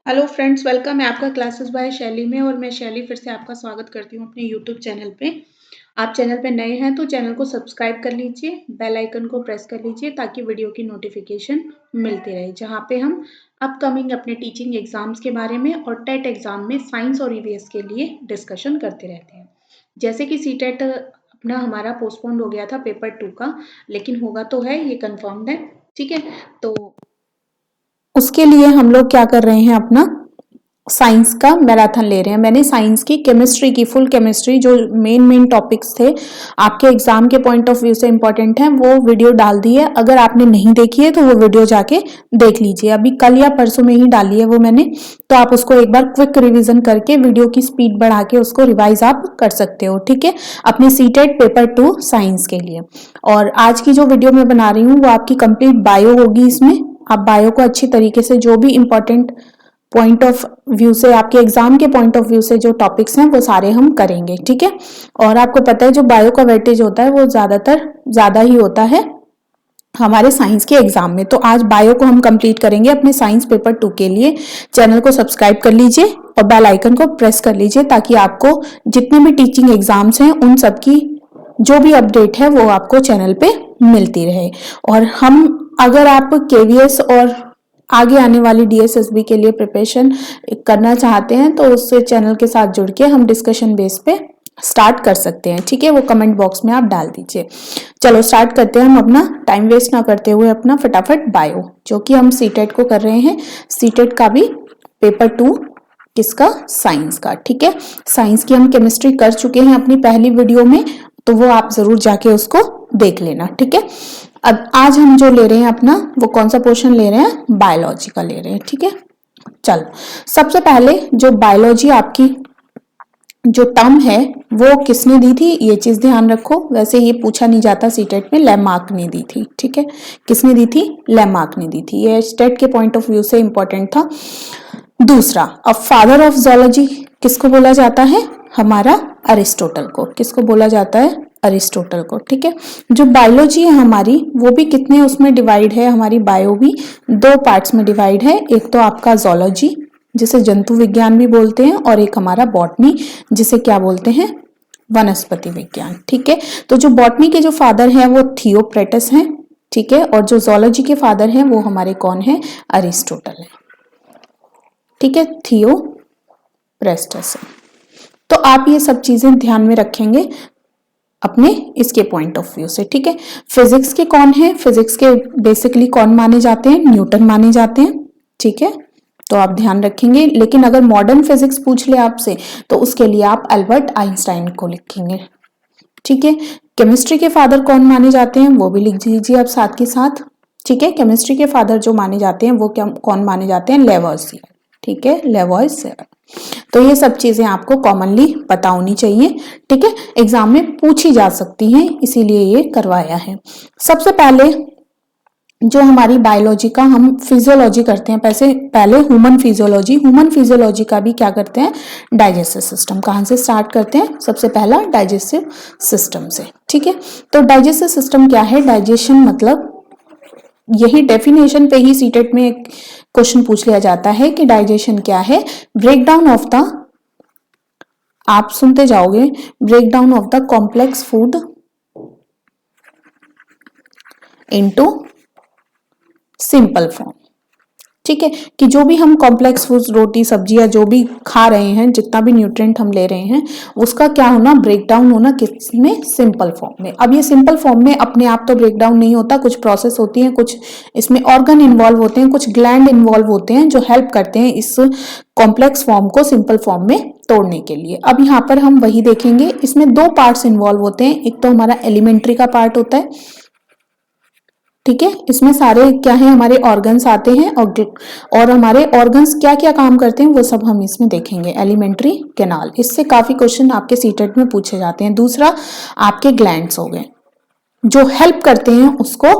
Hello friends, welcome है आपका classes bye शैली में। और मैं शैली फिर से आपका स्वागत करती हूँ अपने यूट्यूब चैनल पे। आप चैनल पे नए हैं तो चैनल को सब्सक्राइब कर लीजिए, बेल आइकन को प्रेस कर लीजिए ताकि वीडियो की नोटिफिकेशन मिलती रहे, जहाँ पे हम अपकमिंग अपने टीचिंग एग्जाम्स के बारे में और टेट एग्जाम में साइंस और ईवीएस के लिए डिस्कशन करते रहते हैं। जैसे कि सीटेट अपना हमारा पोस्टपोन्ड हो गया था पेपर 2 का, लेकिन होगा तो है, ये कन्फर्म्ड है। ठीक है, तो उसके लिए हम लोग क्या कर रहे हैं, अपना साइंस का मैराथन ले रहे हैं। मैंने साइंस की केमिस्ट्री की फुल केमिस्ट्री जो मेन टॉपिक्स थे आपके एग्जाम के पॉइंट ऑफ व्यू से इंपॉर्टेंट है, वो वीडियो डाल दी है। अगर आपने नहीं देखी है तो वो वीडियो जाके देख लीजिए, अभी कल या परसों में ही डाली है वो मैंने। तो आप उसको एक बार क्विक रिवीजन करके वीडियो की स्पीड बढ़ा के उसको रिवाइज आप कर सकते हो। ठीक है, अपने सीटेट पेपर 2 साइंस के लिए। और आज की जो वीडियो मैं बना रही हूँ वो आपकी कंप्लीट बायो होगी। इसमें आप बायो को अच्छी तरीके से जो भी इंपॉर्टेंट पॉइंट ऑफ व्यू से, आपके एग्जाम के पॉइंट ऑफ व्यू से जो टॉपिक्स हैं वो सारे हम करेंगे। ठीक है, और आपको पता है जो बायो का वेटेज होता है वो ज्यादा ही होता है हमारे साइंस के एग्जाम में। तो आज बायो को हम कंप्लीट करेंगे अपने साइंस पेपर 2 के लिए। चैनल को सब्सक्राइब कर लीजिए और बेल आइकन को प्रेस कर लीजिए ताकि आपको जितने भी टीचिंग एग्जाम्स हैं उन सबकी जो भी अपडेट है वो आपको चैनल पे मिलती रहे। और हम, अगर आप केवीएस और आगे आने वाली डीएसएसबी के लिए प्रिपरेशन करना चाहते हैं तो उससे चैनल के साथ जुड़ के हम डिस्कशन बेस पे स्टार्ट कर सकते हैं। ठीक है, वो कमेंट बॉक्स में आप डाल दीजिए। चलो स्टार्ट करते हैं हम, अपना टाइम वेस्ट ना करते हुए अपना फटाफट बायो, जो कि हम सीटेट को कर रहे हैं। सीटेट का भी पेपर 2 किसका, साइंस का। ठीक है, साइंस की हम केमिस्ट्री कर चुके हैं अपनी पहली वीडियो में, तो वो आप जरूर जाके उसको देख लेना। ठीक है, अब आज हम जो ले रहे हैं अपना, वो कौन सा पोर्शन ले रहे हैं, बायोलॉजी का ले रहे हैं। ठीक है, चलो सबसे पहले जो बायोलॉजी आपकी जो टर्म है वो किसने दी थी, ये चीज ध्यान रखो। वैसे ये पूछा नहीं जाता सीटेट में, लैमार्क ने दी थी। ठीक है, किसने दी थी, लैमार्क ने दी थी। ये स्टेट के पॉइंट ऑफ व्यू से इंपॉर्टेंट था। दूसरा, अब फादर ऑफ जोलॉजी किसको बोला जाता है, हमारा अरिस्टोटल को। किसको बोला जाता है, अरिस्टोटल को। ठीक है, जो बायोलॉजी है हमारी वो भी कितने उसमें डिवाइड है, हमारी बायो भी 2 पार्ट्स में डिवाइड है। एक तो आपका जोलॉजी जिसे जंतु विज्ञान भी बोलते हैं, और एक हमारा बॉटनी जिसे क्या बोलते हैं, वनस्पति विज्ञान। ठीक है, तो जो बॉटनी के जो फादर हैं वो थियोप्रेटस हैं। ठीक है, और जो जोलॉजी के फादर हैं वो हमारे कौन है, अरिस्टोटल है। ठीक है, थियोप्रेस्टस है। तो आप ये सब चीजें ध्यान में रखेंगे अपने इसके पॉइंट ऑफ व्यू से। ठीक है, फिजिक्स के कौन है, फिजिक्स के बेसिकली कौन माने जाते हैं, न्यूटन माने जाते हैं। ठीक है, तो आप ध्यान रखेंगे। लेकिन अगर मॉडर्न फिजिक्स पूछ ले आपसे तो उसके लिए आप अल्बर्ट आइंस्टाइन को लिखेंगे। ठीक है, केमिस्ट्री के फादर कौन माने जाते हैं वो भी लिख लीजिए आप साथ के साथ। ठीक है, केमिस्ट्री के फादर जो माने जाते हैं वो क्या, कौन माने जाते हैं, लेवोसियर। ठीक है, लेवोसियर। तो ये सब चीजें आपको कॉमनली पता होनी चाहिए। ठीक है, एग्जाम में पूछी जा सकती हैं, इसीलिए ये करवाया है। सबसे पहले जो हमारी बायोलॉजी का हम फिजियोलॉजी करते हैं, पहले ह्यूमन फिजियोलॉजी का भी क्या करते हैं, डाइजेस्टिव सिस्टम। कहां से स्टार्ट करते हैं, सबसे पहला डाइजेस्टिव सिस्टम से। ठीक है, तो डाइजेस्टिव सिस्टम क्या है, डाइजेशन मतलब यही डेफिनेशन पे ही सीटेट में क्वेश्चन पूछ लिया जाता है कि डाइजेशन क्या है। ब्रेकडाउन ऑफ द, आप सुनते जाओगे, breakdown of the complex food into simple form. ठीक है, कि जो भी हम कॉम्प्लेक्स फूड, रोटी सब्जी या जो भी खा रहे हैं, जितना भी न्यूट्रिएंट हम ले रहे हैं, उसका क्या होना, ब्रेकडाउन होना किसमें, सिंपल फॉर्म में। अब ये सिंपल फॉर्म में अपने आप तो ब्रेकडाउन नहीं होता, कुछ प्रोसेस होती है, कुछ इसमें ऑर्गन इन्वॉल्व होते हैं, कुछ ग्लैंड इन्वॉल्व होते हैं जो हेल्प करते हैं इस कॉम्प्लेक्स फॉर्म को सिंपल फॉर्म में तोड़ने के लिए। अब यहाँ पर हम वही देखेंगे, इसमें 2 पार्ट्स इन्वॉल्व होते हैं। एक तो हमारा एलिमेंट्री का पार्ट होता है। ठीक है, इसमें सारे क्या है, हमारे ऑर्गन्स आते हैं, और हमारे ऑर्गन्स क्या क्या काम करते हैं वो सब हम इसमें देखेंगे। एलिमेंट्री कैनाल, इससे काफी क्वेश्चन आपके सीटेट में पूछे जाते हैं। दूसरा आपके ग्लैंड्स हो गए जो हेल्प करते हैं उसको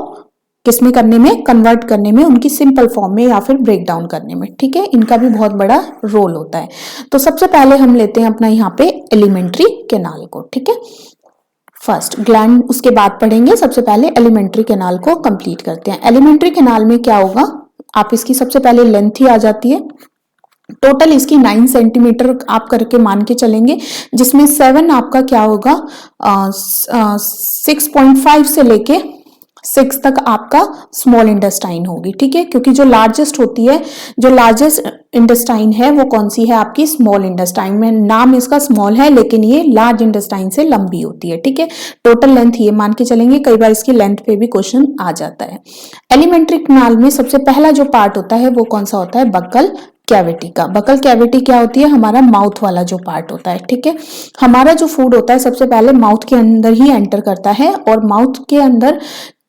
किसमें करने में, कन्वर्ट करने में, उनकी सिंपल फॉर्म में या फिर ब्रेक डाउन करने में। ठीक है, इनका भी बहुत बड़ा रोल होता है। तो सबसे पहले हम लेते हैं अपना यहाँ पे एलिमेंट्री कैनाल को। ठीक है, फर्स्ट ग्लैंड, उसके बाद पढ़ेंगे। सबसे पहले एलिमेंट्री कैनाल को कंप्लीट करते हैं। एलिमेंट्री कैनाल में क्या होगा, आप इसकी सबसे पहले लेंथ ही आ जाती है। टोटल इसकी 9 सेंटीमीटर आप करके मान के चलेंगे, जिसमें 7 आपका क्या होगा 6.5 से लेके 6 तक आपका स्मॉल इंटेस्टाइन होगी, ठीक है, क्योंकि जो लार्जेस्ट होती है, जो लार्जेस्ट इंटेस्टाइन है वो कौन सी है आपकी स्मॉल इंटेस्टाइन में, नाम इसका स्मॉल है लेकिन ये लार्ज इंटेस्टाइन से लंबी होती है, ठीक है। टोटल लेंथ ये मान के चलेंगे, कई बार इसकी लेंथ पे भी क्वेश्चन आ जाता है। एलिमेंट्री कैनाल में सबसे पहला जो पार्ट होता है वो कौन सा होता है, बक्कल कैविटी का। बकल कैविटी क्या होती है, हमारा माउथ वाला जो पार्ट होता है, ठीक है। हमारा जो फूड होता है सबसे पहले माउथ के अंदर ही एंटर करता है, और माउथ के अंदर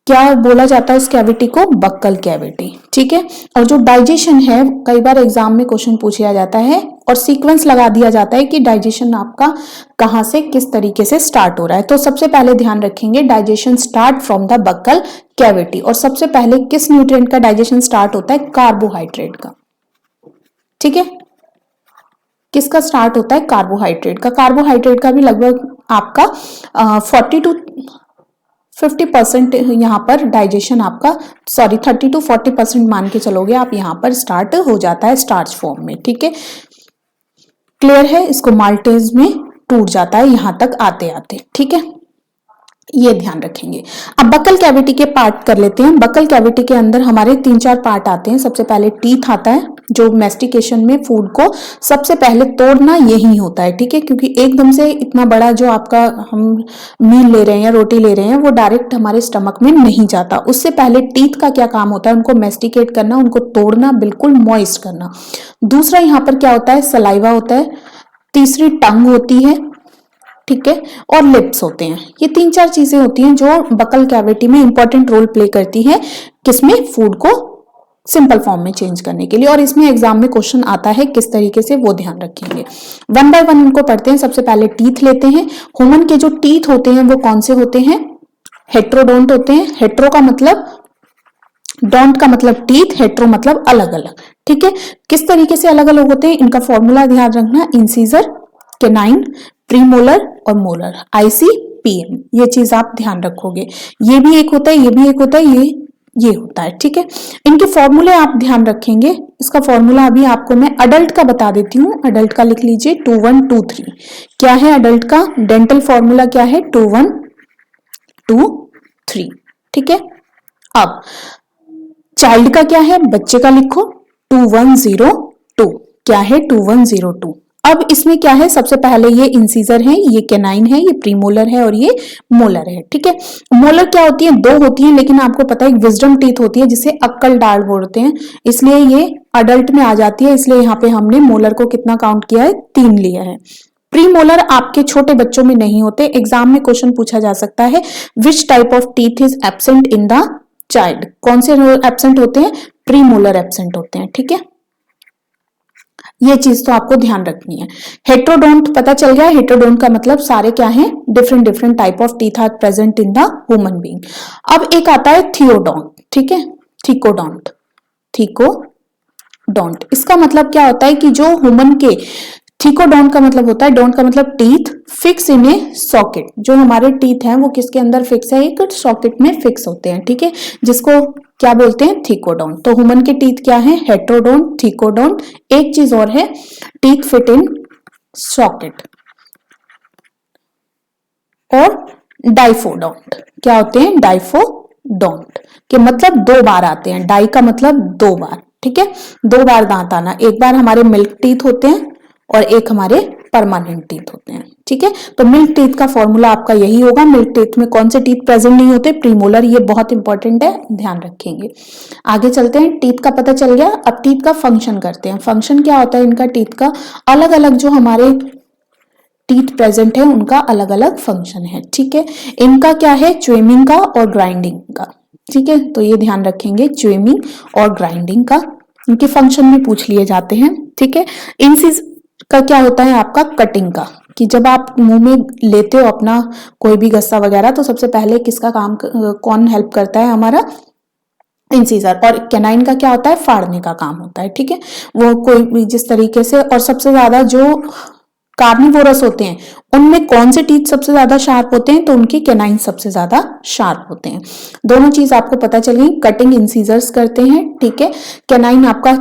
क्या बोला जाता है उस कैविटी को, बक्कल कैविटी, ठीक है। और जो डाइजेशन है, कई बार एग्जाम में क्वेश्चन पूछा जाता है और सीक्वेंस लगा दिया जाता है कि डाइजेशन आपका कहां से किस तरीके से स्टार्ट हो रहा है। तो सबसे पहले ध्यान रखेंगे digestion start from the buccal cavity, और सबसे पहले किस न्यूट्रिएंट का डाइजेशन स्टार्ट होता है, कार्बोहाइड्रेट का, ठीक है। किसका स्टार्ट होता है, कार्बोहाइड्रेट का। कार्बोहाइड्रेट का भी लगभग आपका 40 to 50% यहाँ पर डाइजेशन आपका, 30 to 40% मान के चलोगे आप, यहाँ पर स्टार्ट हो जाता है स्टार्च फॉर्म में, ठीक है। क्लियर है, इसको माल्टेज में टूट जाता है यहाँ तक आते आते, ठीक है, ये ध्यान रखेंगे। अब बकल कैविटी के पार्ट कर लेते हैं। बकल कैविटी के अंदर हमारे 3-4 पार्ट आते हैं। सबसे पहले टीथ आता है, जो मेस्टिकेशन में फूड को सबसे पहले तोड़ना यही होता है, ठीक है, क्योंकि एकदम से इतना बड़ा जो आपका हम मील ले रहे हैं या रोटी ले रहे हैं वो डायरेक्ट हमारे स्टमक में नहीं जाता। उससे पहले टीथ का क्या काम होता है, उनको मेस्टिकेट करना, उनको तोड़ना, बिल्कुल मॉइस्ट करना। दूसरा यहाँ पर क्या होता है, सलाइवा होता है। तीसरी टंग होती है, ठीक है, और लिप्स होते हैं। ये 3-4 चीजें होती हैं जो बकल कैविटी में इंपॉर्टेंट रोल प्ले करती है, किसमें, फूड को सिंपल फॉर्म में चेंज करने के लिए। और इसमें एग्जाम में क्वेश्चन आता है किस तरीके से, वो ध्यान रखेंगे। 1 by 1 इनको पढ़ते हैं। सबसे पहले टीथ लेते हैं। ह्यूमन के जो टीथ होते हैं वो कौन से होते हैं, हेट्रोडोंट होते हैं। हेट्रो का मतलब, डोंट का मतलब टीथ, हेट्रो मतलब अलग अलग, ठीक है। किस तरीके से अलग अलग होते हैं, इनका फॉर्मूला ध्यान रखना, इंसीजर, केनाइन, प्रीमोलर और मोलर, ICPM, ये चीज आप ध्यान रखोगे। ये भी एक होता है, ये भी एक होता है, ये होता है, ठीक है। इनके फॉर्मूले आप ध्यान रखेंगे। इसका फॉर्मूला अभी आपको मैं अडल्ट का बता देती हूँ। अडल्ट का लिख लीजिए 2123। क्या है अडल्ट का डेंटल फॉर्मूला, क्या है 2123, ठीक है। अब चाइल्ड का क्या है, बच्चे का लिखो 2102, क्या है 2102। अब इसमें क्या है, सबसे पहले ये इंसीजर है, ये कैनाइन है, ये प्रीमोलर है और ये मोलर है, ठीक है। मोलर क्या होती है, 2 होती है, लेकिन आपको पता है एक विजडम टीथ होती है जिसे अक्कल डाल बोलते हैं, इसलिए ये अडल्ट में आ जाती है। इसलिए यहाँ पे हमने मोलर को कितना काउंट किया है, 3 लिया है। प्रीमोलर आपके छोटे बच्चों में नहीं होते। एग्जाम में क्वेश्चन पूछा जा सकता है, which type of teeth is absent in the child, कौन से एब्सेंट होते हैं, प्रीमोलर एब्सेंट होते हैं, ठीक है। ये चीज तो आपको ध्यान रखनी है। हेट्रोडोंट पता चल गया, हेट्रोडोंट का मतलब सारे क्या है, different different type of teeth are present in the human being. अब एक आता है थियोडोंट, ठीक है, थिकोडोंट, थिकोडोंट, इसका मतलब क्या होता है कि जो ह्यूमन के, थिकोडोंट का मतलब होता है, डोंट का मतलब teeth, fix in A socket, जो हमारे टीथ हैं वो किसके अंदर फिक्स है, एक सॉकेट में फिक्स होते हैं, ठीक है, जिसको क्या बोलते हैं, थिकोडोंट। तो ह्यूमन के टीथ क्या है, हेट्रोडोंट, थिकोडोंट। एक चीज और है, टीथ फिट इन सॉकेट। और डाइफोडोंट, क्या होते हैं, डाइफोडोंट के मतलब 2 बार आते हैं। डाई का मतलब 2 बार, ठीक है, 2 बार दांत आना। एक बार हमारे मिल्क टीथ होते हैं और एक हमारे परमानेंट टीथ होते हैं, ठीक है। तो मिल्क टीथ का फॉर्मूला आपका यही होगा। मिल्क टीथ में कौन से टीथ प्रेजेंट नहीं होते, प्रीमोलर, ये बहुत इंपॉर्टेंट है, ध्यान रखेंगे। आगे चलते हैं, टीथ का पता चल गया। अब टीथ का फंक्शन करते हैं। फंक्शन क्या होता है इनका, टीथ का अलग अलग जो हमारे टीथ प्रेजेंट है उनका अलग अलग फंक्शन है, ठीक है। इनका क्या है, च्युइंग का और ग्राइंडिंग का, ठीक है। तो ये ध्यान रखेंगे, च्युइंग और ग्राइंडिंग का इनके फंक्शन में पूछ लिए जाते हैं, ठीक है। इंसिस का क्या होता है आपका, कटिंग का, कि जब आप मुंह में लेते हो अपना कोई भी गस्सा वगैरह, तो सबसे पहले किसका काम, कौन हेल्प करता है, हमारा इंसीजर। और कैनाइन का क्या होता है, फाड़ने का काम होता है, ठीक है। वो कोई भी जिस तरीके से, और सबसे ज्यादा जो कार्निवोरस होते हैं, उनमें कौन से टीथ सबसे ज्यादा शार्प होते हैं? तो उनके कैनाइन सबसे ज्यादा शार्प होते हैं। दोनों चीज आपको पता चल गई। कटिंग इंसीजर्स करते हैं, ठीक है। कैनाइन आपका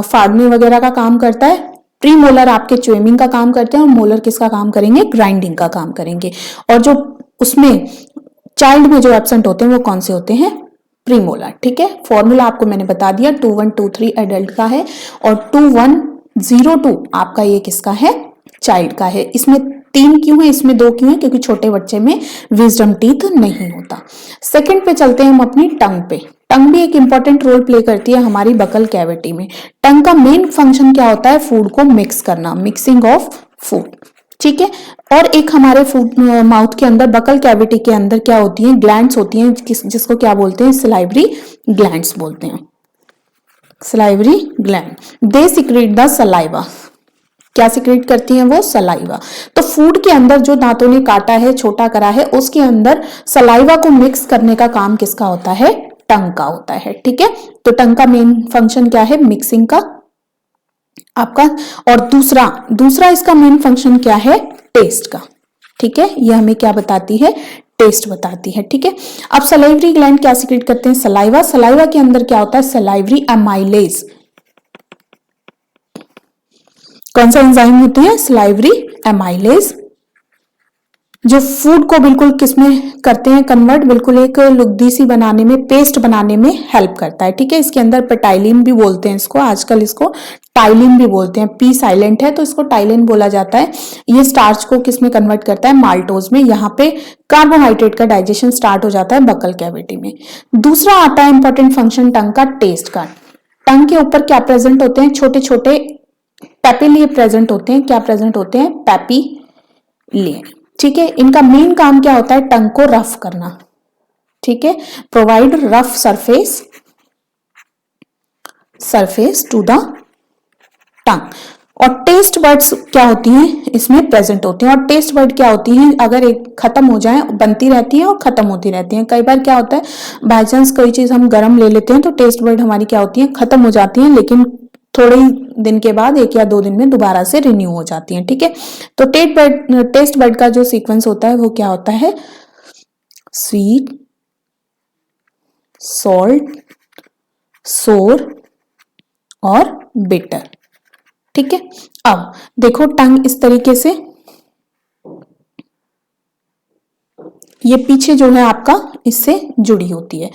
फाड़ने वगैरह का काम करता है। प्री मोलर आपके च्युइंग का काम करते हैं और मोलर किसका काम करेंगे? ग्राइंडिंग का काम करेंगे। और जो उसमें चाइल्ड में जो एब्सेंट होते हैं वो कौन से होते हैं? प्रीमोलर, ठीक है। फॉर्मूला आपको मैंने बता दिया, 2123 एडल्ट का है और 2102 आपका ये किसका है? चाइल्ड का है। इसमें 3 क्यों है, इसमें 2 क्यों है? क्योंकि छोटे बच्चे में विजडम टीथ नहीं होता। सेकंड पे चलते हैं हम अपनी टंग पे। टंग भी एक इंपॉर्टेंट रोल प्ले करती है हमारी बकल कैविटी में। टंग का मेन फंक्शन क्या होता है? फूड को मिक्स करना, मिक्सिंग ऑफ फूड, ठीक है। और एक हमारे फूड माउथ के अंदर बकल कैविटी के अंदर क्या होती है? ग्लैंड्स होती हैं, जिसको क्या बोलते हैं? सलाइवरी ग्लैंड्स बोलते हैं। Salivary gland, they secrete the saliva. क्या सिक्रेट करती हैं वो? सलाइवा। तो फूड के अंदर जो दांतों ने काटा है, छोटा करा है, उसके अंदर सलाइवा को मिक्स करने का काम किसका होता है? टंग का होता है, ठीक है। तो टंग का मेन फंक्शन क्या है? मिक्सिंग का आपका। और दूसरा इसका मेन फंक्शन क्या है? टेस्ट का, ठीक है। ये हमें क्या बताती है? टेस्ट बताती है, ठीक है। अब सलाइवरी ग्लैंड क्या सिक्रेट करते हैं? सलाइवा। सलाइवा के अंदर क्या होता है? Salivary amylase. कौन सा एंजाइम होती है? सलाइवरी अमाइलेज, जो फूड को बिल्कुल किसमें करते हैं कन्वर्ट? बिल्कुल एक लुगदी सी बनाने में, पेस्ट बनाने में हेल्प करता है, ठीक है। इसके अंदर पेटाइलिन भी बोलते हैं इसको, आजकल इसको टाइलिन भी बोलते हैं। पी साइलेंट है तो इसको टाइलिन बोला जाता है। ये स्टार्च को किसमें कन्वर्ट करता है? माल्टोज में। यहाँ पे कार्बोहाइड्रेट का डाइजेशन स्टार्ट हो जाता है बकल कैविटी में। दूसरा आता है इंपॉर्टेंट फंक्शन टंग का, टेस्ट का। टंग के ऊपर क्या प्रेजेंट होते हैं? छोटे छोटे पैपिलिए प्रेजेंट होते हैं। क्या प्रेजेंट होते हैं? पैपिलिए, ठीक है। इनका मेन काम क्या होता है? टंग को रफ करना, ठीक है। Provide rough surface to the tongue. और टेस्ट बर्ड्स क्या होती हैं? इसमें प्रेजेंट होते हैं। और टेस्ट बर्ड क्या होती हैं? अगर एक खत्म हो जाए, बनती रहती है और खत्म होती रहती है। कई बार क्या होता है, बाई चांस कोई चीज हम गर्म ले लेते हैं तो टेस्ट बर्ड हमारी क्या होती है? खत्म हो जाती है, लेकिन थोड़े दिन के बाद 1 या 2 दिन में दोबारा से रिन्यू हो जाती हैं, ठीक है। तो टेस्ट बर्ड का जो सीक्वेंस होता है वो क्या होता है? स्वीट, सॉल्ट, सोर और बिटर, ठीक है। अब देखो टंग इस तरीके से, ये पीछे जो है आपका इससे जुड़ी होती है।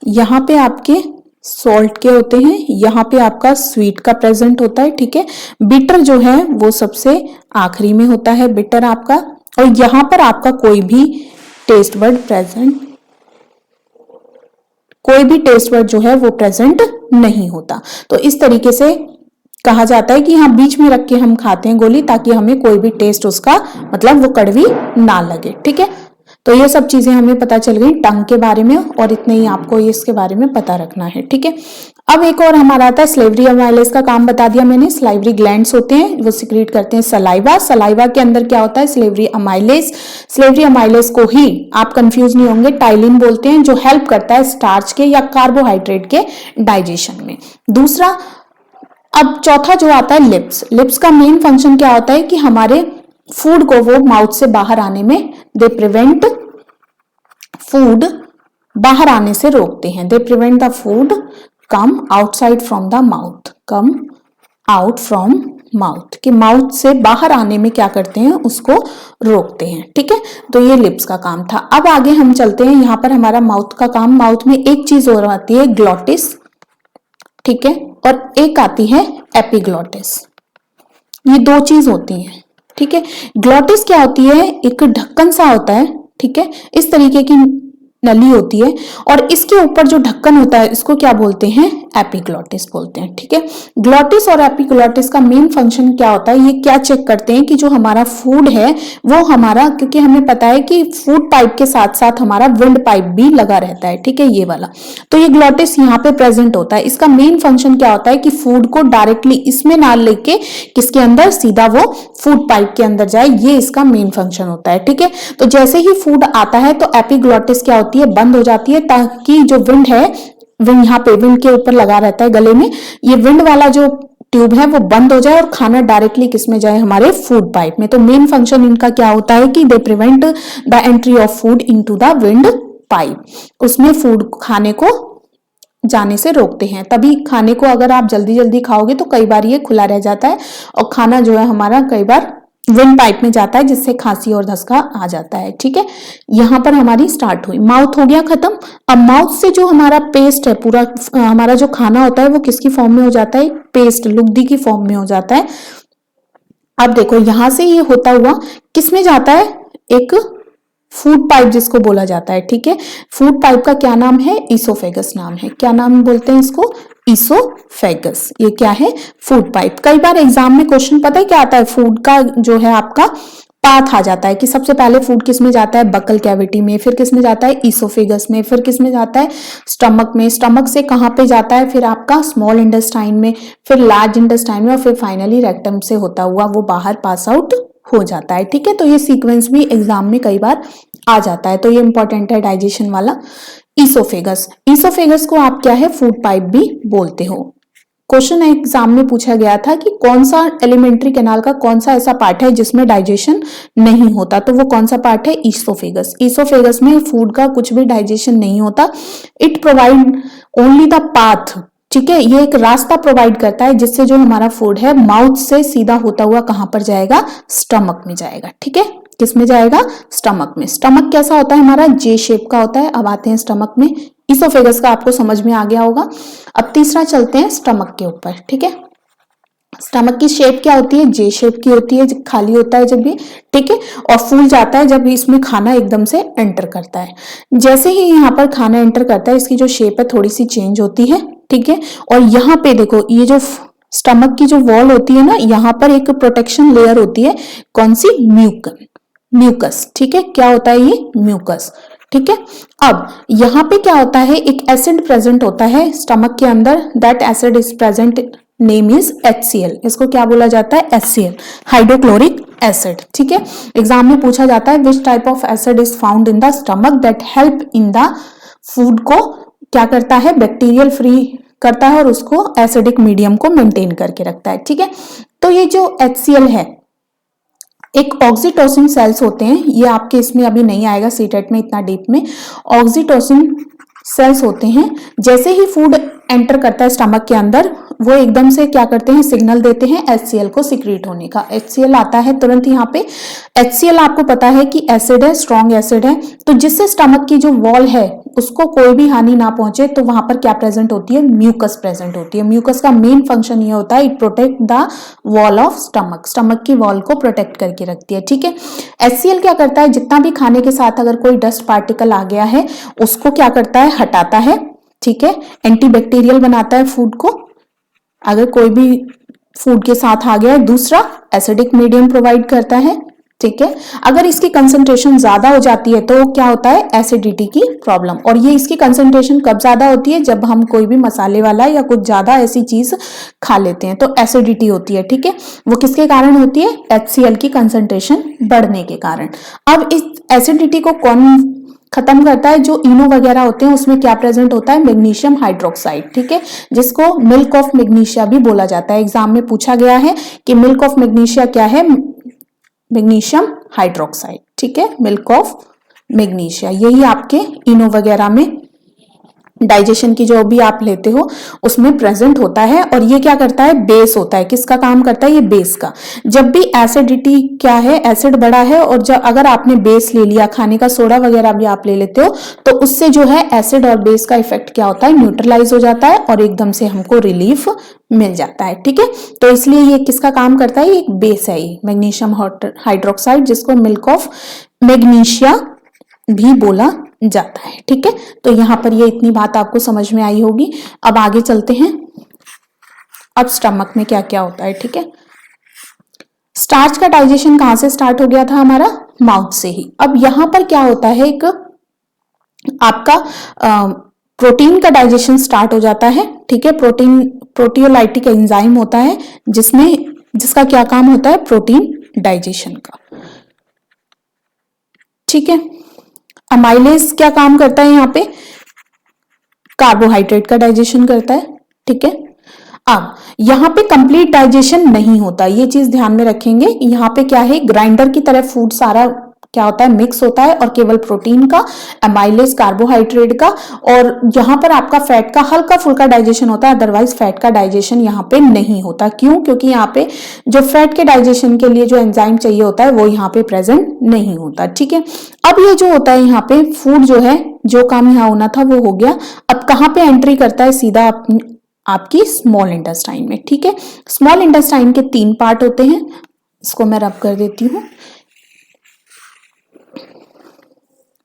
यहां पे आपके सॉल्ट के होते हैं, यहाँ पे आपका स्वीट का प्रेजेंट होता है, ठीक है। बिटर जो है वो सबसे आखिरी में होता है, बिटर आपका। और यहाँ पर आपका कोई भी टेस्ट वर्ड जो है वो प्रेजेंट नहीं होता। तो इस तरीके से कहा जाता है कि हाँ, बीच में रख के हम खाते हैं गोली, ताकि हमें कोई भी टेस्ट उसका मतलब वो कड़वी ना लगे, ठीक है। तो ये सब चीजें हमें पता चल गई टंग के बारे में, और इतने ही आपको इसके बारे में पता रखना है, ठीक है। अब एक और हमारा आता है सलाइवरी अमाइलेज का काम बता दिया मैंने। सलाइवरी ग्लैंड्स होते हैं, वो सिक्रीट करते हैं सलाइवा। सलाइवा के अंदर क्या होता है? Salivary amylase. सलाइवरी अमाइलेज को ही आप कंफ्यूज नहीं होंगे, टाइलिन बोलते हैं, जो हेल्प करता है स्टार्च के या कार्बोहाइड्रेट के डाइजेशन में। दूसरा, अब चौथा जो आता है लिप्स। लिप्स का मेन फंक्शन क्या होता है कि हमारे फूड को वो माउथ से बाहर आने में, दे प्रिवेंट फूड बाहर आने से रोकते हैं। They prevent the food come outside from the mouth, come out from mouth, कि माउथ से बाहर आने में क्या करते हैं? उसको रोकते हैं, ठीक है। तो ये लिप्स का काम था। अब आगे हम चलते हैं, यहां पर हमारा माउथ का काम। माउथ में एक चीज और आती है, ग्लॉटिस, ठीक है, और एक आती है एपिग्लॉटिस। ये 2 चीज होती हैं, ठीक है। ग्लॉटिस क्या होती है? एक ढक्कन सा होता है, ठीक है, इस तरीके की नली होती है, और इसके ऊपर जो ढक्कन होता है इसको क्या बोलते हैं? एपिग्लॉटिस बोलते हैं, ठीक है। ग्लॉटिस और एपिग्लॉटिस का मेन फंक्शन क्या होता है? ये क्या चेक करते हैं कि जो हमारा फूड है वो हमारा, क्योंकि हमें पता है कि फूड पाइप के साथ साथ हमारा विंड पाइप भी लगा रहता है, ठीक है, ये वाला। तो ये ग्लॉटिस यहाँ पे प्रेजेंट होता है। इसका मेन फंक्शन क्या होता है कि फूड को डायरेक्टली इसमें ना लेके किसके अंदर, सीधा वो फूड पाइप के अंदर जाए, ये इसका मेन फंक्शन होता है, ठीक है। तो जैसे ही फूड आता है तो एपिग्लॉटिस क्या होती है? बंद हो जाती है, ताकि जो विंड है, विंड यहाँ पे विंड के ऊपर लगा रहता है गले में, ये विंड वाला जो ट्यूब है वो बंद हो जाए और खाना डायरेक्टली किस में जाए, हमारे फूड पाइप में। तो मेन फंक्शन इनका क्या होता है कि they prevent the entry of food into the wind pipe, उसमें फूड खाने को जाने से रोकते हैं। तभी खाने को अगर आप जल्दी जल्दी खाओगे तो कई बार ये खुला रह जाता है और खाना जो है हमारा कई बार विंड पाइप में जाता है, जिससे खांसी और धसका आ जाता है। ठीक है, यहां पर हमारी स्टार्ट हुई, माउथ हो गया खत्म। अब माउथ से जो हमारा पेस्ट है, पूरा हमारा जो खाना होता है वो किसकी फॉर्म में हो जाता है, पेस्ट, लुगदी की फॉर्म में हो जाता है। अब देखो यहां से ये होता हुआ किस में जाता है, एक फूड पाइप जिसको बोला जाता है। ठीक है, फूड पाइप का क्या नाम है, ईसोफेगस नाम है। क्या नाम बोलते हैं इसको, ईसोफेगस। ये क्या है, फूड पाइप। कई बार एग्जाम में क्वेश्चन पता है क्या आता है, फूड का जो है आपका पाथ आ जाता है कि सबसे पहले फूड किस में जाता है, बकल कैविटी में, फिर किस में जाता है, ईसोफेगस में, फिर किस में जाता है, स्टमक में, स्टमक से कहां पे जाता है, फिर आपका स्मॉल इंटेस्टाइन में, फिर लार्ज इंटेस्टाइन में, और फिर फाइनली रेक्टम से होता हुआ वो बाहर पास आउट हो जाता है। ठीक है, तो ये सीक्वेंस भी एग्जाम में कई बार आ जाता है, तो ये इंपॉर्टेंट है डाइजेशन वाला। ईसोफेगस, ईसोफेगस को आप क्या है, फूड पाइप भी बोलते हो। क्वेश्चन एग्जाम में पूछा गया था कि कौन सा एलिमेंट्री कैनाल का कौन सा ऐसा पार्ट है जिसमें डाइजेशन नहीं होता, तो वो कौन सा पार्ट है, ईसोफेगस। ईसोफेगस में फूड का कुछ भी डाइजेशन नहीं होता। It provide only the path, ठीक है, ये एक रास्ता प्रोवाइड करता है जिससे जो हमारा फूड है माउथ से सीधा होता हुआ कहां पर जाएगा, स्टमक में जाएगा। ठीक है, किस में जाएगा, स्टमक में। स्टमक कैसा होता है हमारा, जे शेप का होता है। अब आते हैं स्टमक में, ईसोफेगस का आपको समझ में आ गया होगा। अब तीसरा चलते हैं स्टमक के ऊपर। ठीक है, स्टमक की शेप क्या होती है, जे शेप की होती है, खाली होता है जब भी, ठीक है, और फूल जाता है जब इसमें खाना एकदम से एंटर करता है। जैसे ही यहाँ पर खाना एंटर करता है इसकी जो शेप है थोड़ी सी चेंज होती है। ठीक है, और यहाँ पे देखो ये जो स्टमक की जो वॉल होती है ना, यहाँ पर एक प्रोटेक्शन लेयर होती है, कौन सी, म्यूकस। ठीक है, क्या होता है ये, म्यूकस। ठीक है, अब यहाँ पे क्या होता है, एक एसिड प्रेजेंट होता है स्टमक के अंदर, that acid is present, name is HCl। इसको क्या बोला जाता है, HCl, हाइड्रोक्लोरिक एसिड। ठीक है, एग्जाम में पूछा जाता है which type of acid is found in the stomach that help in the food को क्या करता है, बैक्टीरियल फ्री करता है और उसको एसिडिक मीडियम को मेंटेन करके रखता है। ठीक है, तो ये जो HCl है, एक ऑक्सीटोसिन सेल्स होते हैं, ये आपके इसमें अभी नहीं आएगा सीटेट में इतना डीप में। ऑक्सीटोसिन सेल्स होते हैं, जैसे ही फूड एंटर करता है स्टमक के अंदर वो एकदम से क्या करते हैं, सिग्नल देते हैं HCl को सिक्रीट होने का। HCl आता है तुरंत यहाँ पे। HCl आपको पता है कि एसिड है, स्ट्रॉन्ग एसिड है, तो जिससे स्टमक की जो वॉल है उसको कोई भी हानि ना पहुंचे, तो वहां पर क्या प्रेजेंट होती है, म्यूकस प्रेजेंट होती है। म्यूकस का मेन फंक्शन ये होता है, it protect the wall of stomach, stomach की वॉल को प्रोटेक्ट करके रखती है। ठीक है, HCl क्या करता है, जितना भी खाने के साथ अगर कोई डस्ट पार्टिकल आ गया है उसको क्या करता है, हटाता है। ठीक है, एंटीबैक्टीरियल बनाता है फूड को, अगर कोई भी फूड के साथ आ गया है। दूसरा, एसिडिक मीडियम प्रोवाइड करता है। ठीक है, अगर इसकी कंसंट्रेशन ज्यादा हो जाती है तो क्या होता है, एसिडिटी की प्रॉब्लम। और ये इसकी कंसंट्रेशन कब ज्यादा होती है, जब हम कोई भी मसाले वाला या कुछ ज्यादा ऐसी चीज खा लेते हैं तो एसिडिटी होती है। ठीक है, वो किसके कारण होती है, HCl की कंसंट्रेशन बढ़ने के कारण। अब इस एसिडिटी को कौन खत्म करता है, जो इनो वगैरह होते हैं उसमें क्या प्रेजेंट होता है, मैग्नीशियम हाइड्रोक्साइड। ठीक है, जिसको मिल्क ऑफ मैग्नीशिया भी बोला जाता है। एग्जाम में पूछा गया है कि मिल्क ऑफ मैग्नीशिया क्या है, मैग्नीशियम हाइड्रोक्साइड। ठीक है, मिल्क ऑफ मैग्नीशिया, यही आपके इनो वगैरह में डाइजेशन की जो भी आप लेते हो उसमें प्रेजेंट होता है। और ये क्या करता है, बेस होता है, किसका काम करता है, ये बेस का। जब भी एसिडिटी क्या है, एसिड बड़ा है, और जब अगर आपने बेस ले लिया, खाने का सोडा वगैरह भी आप ले लेते हो, तो उससे जो है एसिड और बेस का इफेक्ट क्या होता है, न्यूट्रलाइज हो जाता है और एकदम से हमको रिलीफ मिल जाता है। ठीक है, तो इसलिए ये किसका काम करता है, ये एक बेस है, ये मैग्नीशियम हाइड्रोक्साइड, जिसको मिल्क ऑफ मैग्नीशिया भी बोला जाता है। ठीक है, तो यहां पर ये इतनी बात आपको समझ में आई होगी। अब आगे चलते हैं, अब स्टमक में क्या क्या होता है। ठीक है, स्टार्च का डाइजेशन कहां से स्टार्ट हो गया था, हमारा माउथ से ही। अब यहां पर क्या होता है, एक आपका प्रोटीन का डाइजेशन स्टार्ट हो जाता है। ठीक है, प्रोटियोलाइटिक एंजाइम होता है जिसका क्या काम होता है, प्रोटीन डाइजेशन का। ठीक है, अमाइलेज क्या काम करता है, यहाँ पे कार्बोहाइड्रेट का डाइजेशन करता है। ठीक है, अब यहाँ पे कंप्लीट डाइजेशन नहीं होता, ये चीज ध्यान में रखेंगे। यहाँ पे क्या है, ग्राइंडर की तरह फूड सारा क्या होता है, मिक्स होता है, और केवल प्रोटीन का, एमाइलेज कार्बोहाइड्रेट का, और यहाँ पर आपका फैट का हल्का फुल्का डाइजेशन होता है, अदरवाइज फैट का डाइजेशन यहाँ पे नहीं होता। क्यों? क्योंकि यहाँ पे जो फैट के डाइजेशन के लिए जो एंजाइम चाहिए होता है वो यहाँ पे प्रेजेंट नहीं होता। ठीक है, अब ये जो होता है यहाँ पे फूड जो है, जो काम यहाँ होना था वो हो गया। अब कहाँ पे एंट्री करता है? सीधा आपकी स्मॉल इंटेस्टाइन में। ठीक है, स्मॉल इंटेस्टाइन के 3 पार्ट होते हैं, इसको मैं रब कर देती हूँ।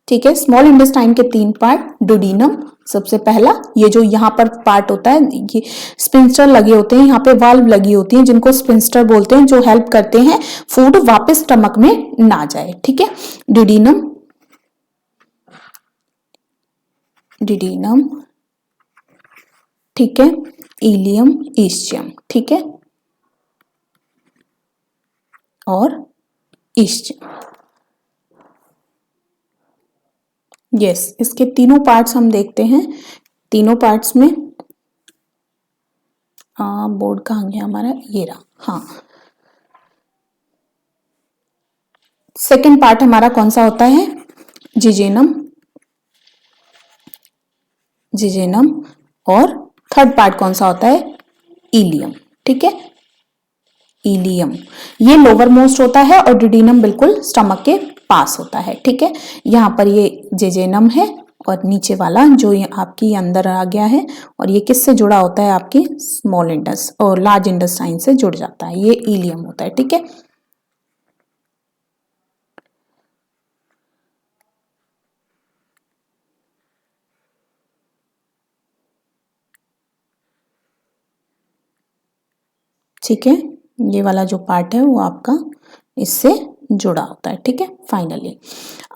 ठीक है, स्मॉल इंटेस्टाइन के 3 पार्ट, डुडीनम सबसे पहला, ये जो यहाँ पर पार्ट होता है, ये स्पिंस्टर लगे होते हैं, यहाँ पे वाल्व लगी होती है जिनको स्पिंस्टर बोलते हैं, जो हेल्प करते हैं फूड वापस स्टमक में ना जाए। ठीक है, डुडीनम, डिडीनम, ठीक है, इलियम, ईस्चियम, ठीक है, और ईस्चियम। यस, इसके तीनों पार्ट्स हम देखते हैं। तीनों पार्ट्स में बोर्ड कहाँ गया हमारा, ये रहा। हाँ, सेकंड पार्ट हमारा कौन सा होता है? जिजेनम, जिजेनम, और थर्ड पार्ट कौन सा होता है? इलियम। ठीक है, इलियम ये लोअर मोस्ट होता है और डिडीनम बिल्कुल स्टमक के पास होता है। ठीक है, यहाँ पर ये जेजेनम है और नीचे वाला जो ये आपकी अंदर आ गया है, और ये किससे जुड़ा होता है? आपकी स्मॉल इंटेस्ट और लार्ज इंटेस्टाइन से जुड़ जाता है, ये इलियम होता है। ठीक है, ठीक है, ये वाला जो पार्ट है वो आपका इससे जुड़ा होता है। ठीक है, फाइनली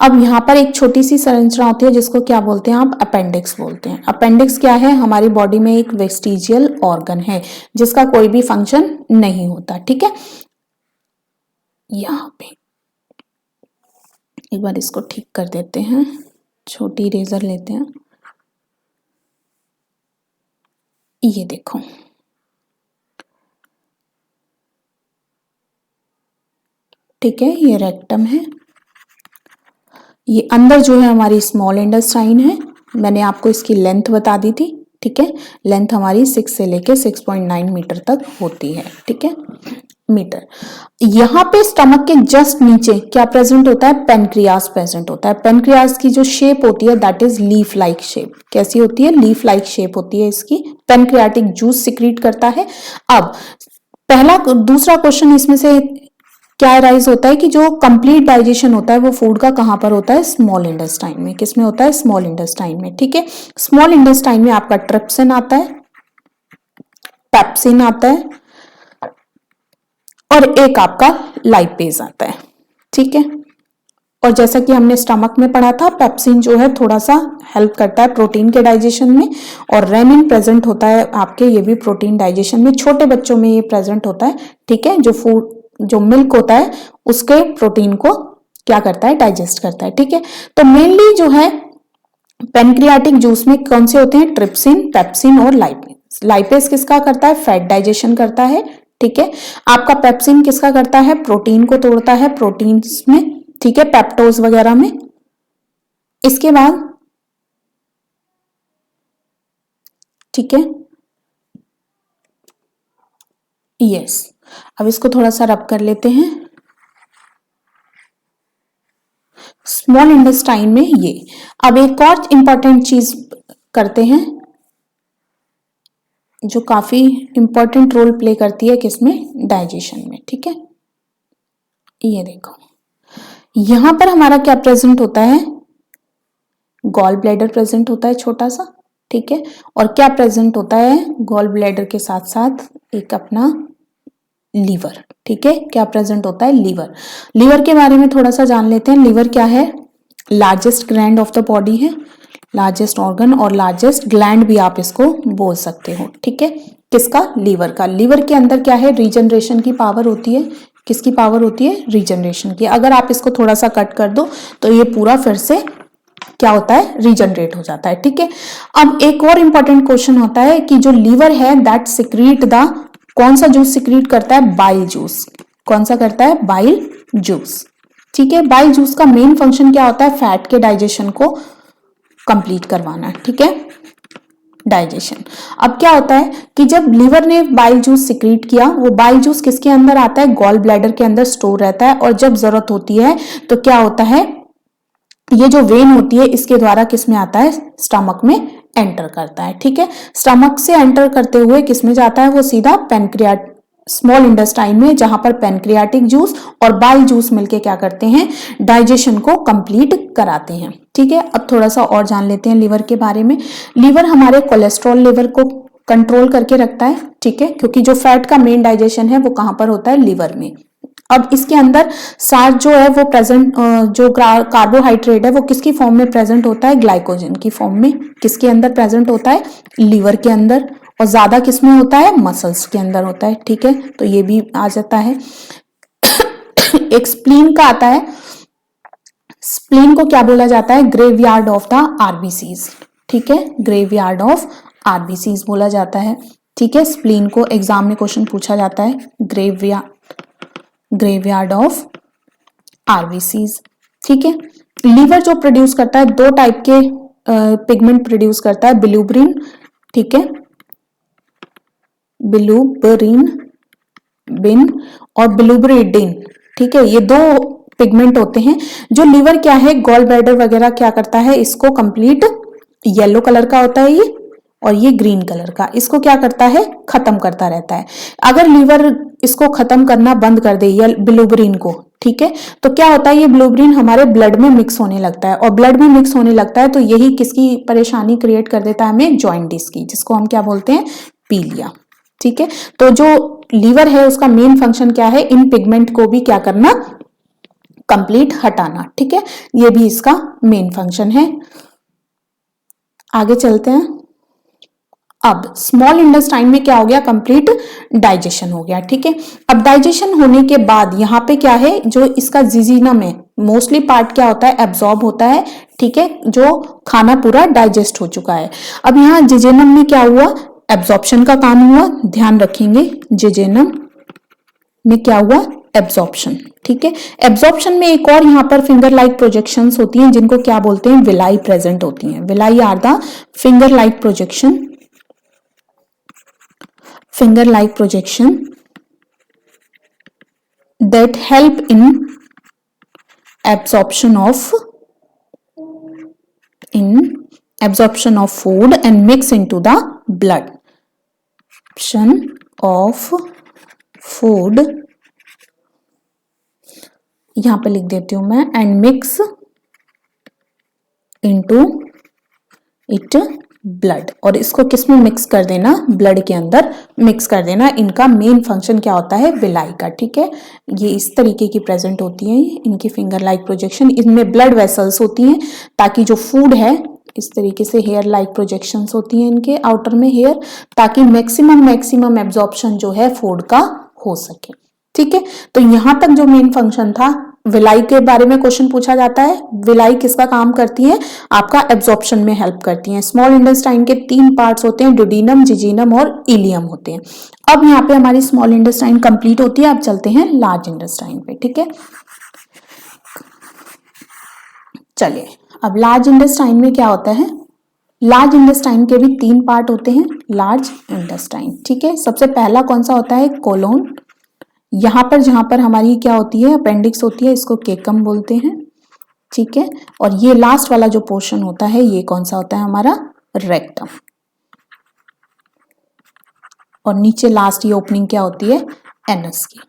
अब यहाँ पर एक छोटी सी संरचना होती है जिसको क्या बोलते हैं आप? अपेंडिक्स बोलते हैं। अपेंडिक्स क्या है? हमारी बॉडी में एक वेस्टिजियल ऑर्गन है जिसका कोई भी फंक्शन नहीं होता। ठीक है, यहाँ पे एक बार इसको ठीक कर देते हैं, छोटी रेजर लेते हैं। ये देखो, ठीक है, ये रेक्टम है, ये अंदर जो है हमारी स्मॉल इंटेस्टाइन है। मैंने आपको इसकी लेंथ बता दी थी। ठीक है, लेंथ हमारी 6 से लेके 6.9 मीटर तक होती है। ठीक है, मीटर। यहाँ पे स्टमक के जस्ट नीचे क्या प्रेजेंट होता है? पेनक्रियास प्रेजेंट होता है। पेनक्रियास की जो शेप होती है that is leaf like shape. कैसी होती है? लीफ लाइक शेप होती है इसकी। पेनक्रियाटिक जूस सिक्रीट करता है। अब पहला दूसरा क्वेश्चन इसमें से क्या राइज होता है कि जो कंप्लीट डाइजेशन होता है वो फूड का कहां पर होता है? स्मॉल इंटेस्टाइन में। किसमें होता है? स्मॉल इंटेस्टाइन में। ठीक है, स्मॉल इंटेस्टाइन में आपका ट्रिप्सिन आता है, पेप्सिन आता है, और एक आपका लाइपेज आता है। ठीक है, और जैसा कि हमने स्टमक में पढ़ा था, पेप्सिन जो है थोड़ा सा हेल्प करता है प्रोटीन के डाइजेशन में, और रेनिन प्रेजेंट होता है आपके, ये भी प्रोटीन डाइजेशन में। छोटे बच्चों में ये प्रेजेंट होता है। ठीक है, जो फूड जो मिल्क होता है उसके प्रोटीन को क्या करता है? डाइजेस्ट करता है। ठीक है, तो मेनली जो है पेनक्रियाटिक जूस में कौन से होते हैं? ट्रिप्सिन, पेप्सिन और लाइपेज। लाइपेज किसका करता है? फैट डाइजेशन करता है। ठीक है, आपका पेप्सिन किसका करता है? प्रोटीन को तोड़ता है प्रोटीन्स में। ठीक है, पेप्टोज वगैरह में। इसके बाद ठीक है, यस, अब इसको थोड़ा सा रब कर लेते हैं। स्मॉल इंटेस्टाइन में ये। अब एक और इंपॉर्टेंट चीज करते हैं जो काफी इंपॉर्टेंट रोल प्ले करती है किसमें? डाइजेशन में। ठीक है, ये देखो, यहां पर हमारा क्या प्रेजेंट होता है? गॉल ब्लैडर प्रेजेंट होता है छोटा सा। ठीक है, और क्या प्रेजेंट होता है? गॉल ब्लैडर के साथ साथ एक अपना लीवर। ठीक है, क्या प्रेजेंट होता है? लीवर। लीवर के बारे में थोड़ा सा जान लेते हैं। लीवर क्या है? Largest gland of the body है, लार्जेस्ट ऑर्गन और लार्जेस्ट ग्लैंड भी आप इसको बोल सकते हो। ठीक है, किसका? लीवर का। लीवर के अंदर क्या है? रीजनरेशन की पावर होती है। किसकी पावर होती है? रीजनरेशन की। अगर आप इसको थोड़ा सा कट कर दो तो ये पूरा फिर से क्या होता है, रीजनरेट हो जाता है। ठीक है, अब एक और इंपॉर्टेंट क्वेश्चन होता है कि जो लीवर है दैट सिक्रीट द, कौन सा जूस सिक्रीट करता है, बाइल जूस। कौन सा करता है, बाइल जूस। ठीक है, बाइल जूस का मेन फंक्शन क्या होता है, फैट के डाइजेशन को कंप्लीट करवाना। ठीक है, डाइजेशन। अब क्या होता है कि जब लीवर ने बाइल जूस सिक्रीट किया, वो बाइल जूस किसके अंदर आता है, गॉल ब्लैडर के अंदर स्टोर रहता है, और जब जरूरत होती है तो क्या होता है, ये जो वेन होती है इसके द्वारा किस में आता है, स्टमक में एंटर करता है। ठीक है, स्टमक से एंटर करते हुए किस में जाता है, वो सीधा पेनक्रियाट, स्मॉल इंटेस्टाइन में, जहां पर पेनक्रियाटिक जूस और बाइल जूस मिलके क्या करते हैं, डाइजेशन को कंप्लीट कराते हैं। ठीक है, अब थोड़ा सा और जान लेते हैं लीवर के बारे में। लीवर हमारे कोलेस्ट्रॉल लेवल को कंट्रोल करके रखता है। ठीक है, क्योंकि जो फैट का मेन डाइजेशन है वो कहां पर होता है, लीवर में। अब इसके अंदर सार जो है वो प्रेजेंट, जो कार्बोहाइड्रेट है वो किसकी फॉर्म में प्रेजेंट होता है, ग्लाइकोजन की फॉर्म में। किसके अंदर प्रेजेंट होता है, लीवर के अंदर। और ज्यादा किसमें होता है, मसल्स के अंदर होता है। ठीक है, तो ये भी आ जाता है। एक स्प्लीन का आता है, स्प्लीन को क्या बोला जाता है, ग्रेवयार्ड ऑफ द आरबीसीज। ठीक है, ग्रेवयार्ड ऑफ आरबीसीज बोला जाता है। ठीक है, स्प्लीन को एग्जाम में क्वेश्चन पूछा जाता है, ग्रेवयार्ड ऑफ आरबीसीज। ठीक है, लीवर जो प्रोड्यूस करता है, दो टाइप के पिगमेंट प्रोड्यूस करता है, बिलुब्रिन, ठीक है, बिलुब्रिन बिन और बिलुब्रिडिन। ठीक है, ये दो पिगमेंट होते हैं जो लीवर क्या है, गॉल ब्लैडर वगैरह क्या करता है, इसको कंप्लीट, येलो कलर का होता है ये, और ये ग्रीन कलर का, इसको क्या करता है, खत्म करता रहता है। अगर लीवर इसको खत्म करना बंद कर दे, या बिलुब्रिन को, ठीक है, तो क्या होता है, ये बिलुब्रिन हमारे ब्लड में मिक्स होने लगता है, और ब्लड में मिक्स होने लगता है तो यही किसकी परेशानी क्रिएट कर देता है हमें, जॉइंटिस की, जिसको हम क्या बोलते हैं, पीलिया। ठीक है, तो जो लीवर है उसका मेन फंक्शन क्या है, इन पिगमेंट को भी क्या करना, कंप्लीट हटाना। ठीक है, ये भी इसका मेन फंक्शन है। आगे चलते हैं। अब स्मॉल इंटेस्टाइन में क्या हो गया, कंप्लीट डाइजेशन हो गया। ठीक है, अब डाइजेशन होने के बाद यहाँ पे क्या है, जो इसका जिजीनम है, मोस्टली पार्ट क्या होता है, एब्जॉर्ब होता है। ठीक है, जो खाना पूरा डाइजेस्ट हो चुका है। अब यहाँ जिजेनम में क्या हुआ, एब्जॉर्प्शन का काम हुआ, ध्यान रखेंगे, जिजेनम में क्या हुआ, एब्जॉर्प्शन। ठीक है, एब्जॉर्प्शन में एक और यहाँ पर फिंगर लाइक प्रोजेक्शंस होती हैं, जिनको क्या बोलते हैं, विलाई प्रेजेंट होती हैं। Villi are the finger like projection, finger like projection that help in absorption of food and mix into the blood. Absorption of food, यहां पे लिख देती हूं मैं, and mix into it blood, और इसको किसमें मिक्स कर देना, ब्लड के अंदर मिक्स कर देना। इनका मेन फंक्शन क्या होता है, विलाई का। ठीक है, ये इस तरीके की प्रेजेंट होती है इनकी फिंगर लाइक प्रोजेक्शन। इनमें ब्लड वेसल्स होती हैं ताकि जो फूड है, इस तरीके से हेयर लाइक प्रोजेक्शंस होती हैं इनके आउटर में हेयर, ताकि मैक्सिमम एब्जॉर्प्शन जो है फूड का हो सके। ठीक है, तो यहां तक जो मेन फंक्शन था, विलाई के बारे में क्वेश्चन पूछा जाता है। विलाई किसका काम करती है, आपका एब्जॉर्प्शन में हेल्प करती है। स्मॉल इंटेस्टाइन के 3 पार्ट्स होते हैं, ड्यूडेनम, जिजीनम और इलियम होते हैं। अब यहाँ पे हमारी स्मॉल इंटेस्टाइन कंप्लीट होती है। अब चलते हैं लार्ज इंटेस्टाइन पे। ठीक है, चलिए, अब लार्ज इंटेस्टाइन में क्या होता है, लार्ज इंटेस्टाइन के भी 3 पार्ट होते हैं, लार्ज इंटेस्टाइन। ठीक है, सबसे पहला कौन सा होता है, कोलोन। यहां पर जहां पर हमारी क्या होती है, अपेंडिक्स होती है, इसको केकम बोलते हैं। ठीक है, और ये लास्ट वाला जो पोर्शन होता है, ये कौन सा होता है, हमारा रेक्टम। और नीचे लास्ट ये ओपनिंग क्या होती है, एनस की।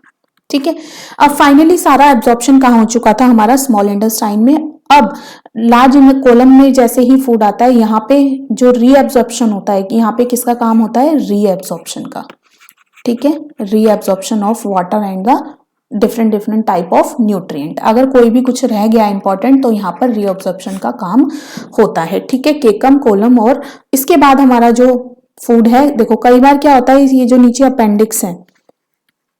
ठीक है, अब फाइनली सारा एब्जॉर्प्शन कहाँ हो चुका था, हमारा स्मॉल इंटेस्टाइन में। अब लार्ज कोलम में जैसे ही फूड आता है, यहाँ पे जो रीएब्जॉर्प्शन होता है, यहाँ पे किसका काम होता है, रीएब्जॉर्प्शन का। ठीक है, reabsorption of water and the different type of nutrient. अगर कोई भी कुछ रह गया इंपॉर्टेंट तो यहाँ पर रीअब्जॉर्प्शन का काम होता है। ठीक है, केकम, कोलम, और इसके बाद हमारा जो फूड है, देखो कई बार क्या होता है, ये जो नीचे अपेंडिक्स है,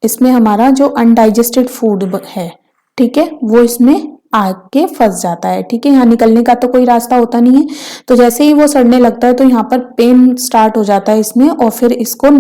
इसमें हमारा जो अनडाइजेस्टेड फूड है, ठीक है, वो इसमें आके फंस जाता है। ठीक है, यहाँ निकलने का तो कोई रास्ता होता नहीं है। तो जैसे ही वो सड़ने लगता है तो यहाँ पर पेन स्टार्ट हो जाता है इसमें, और फिर इसको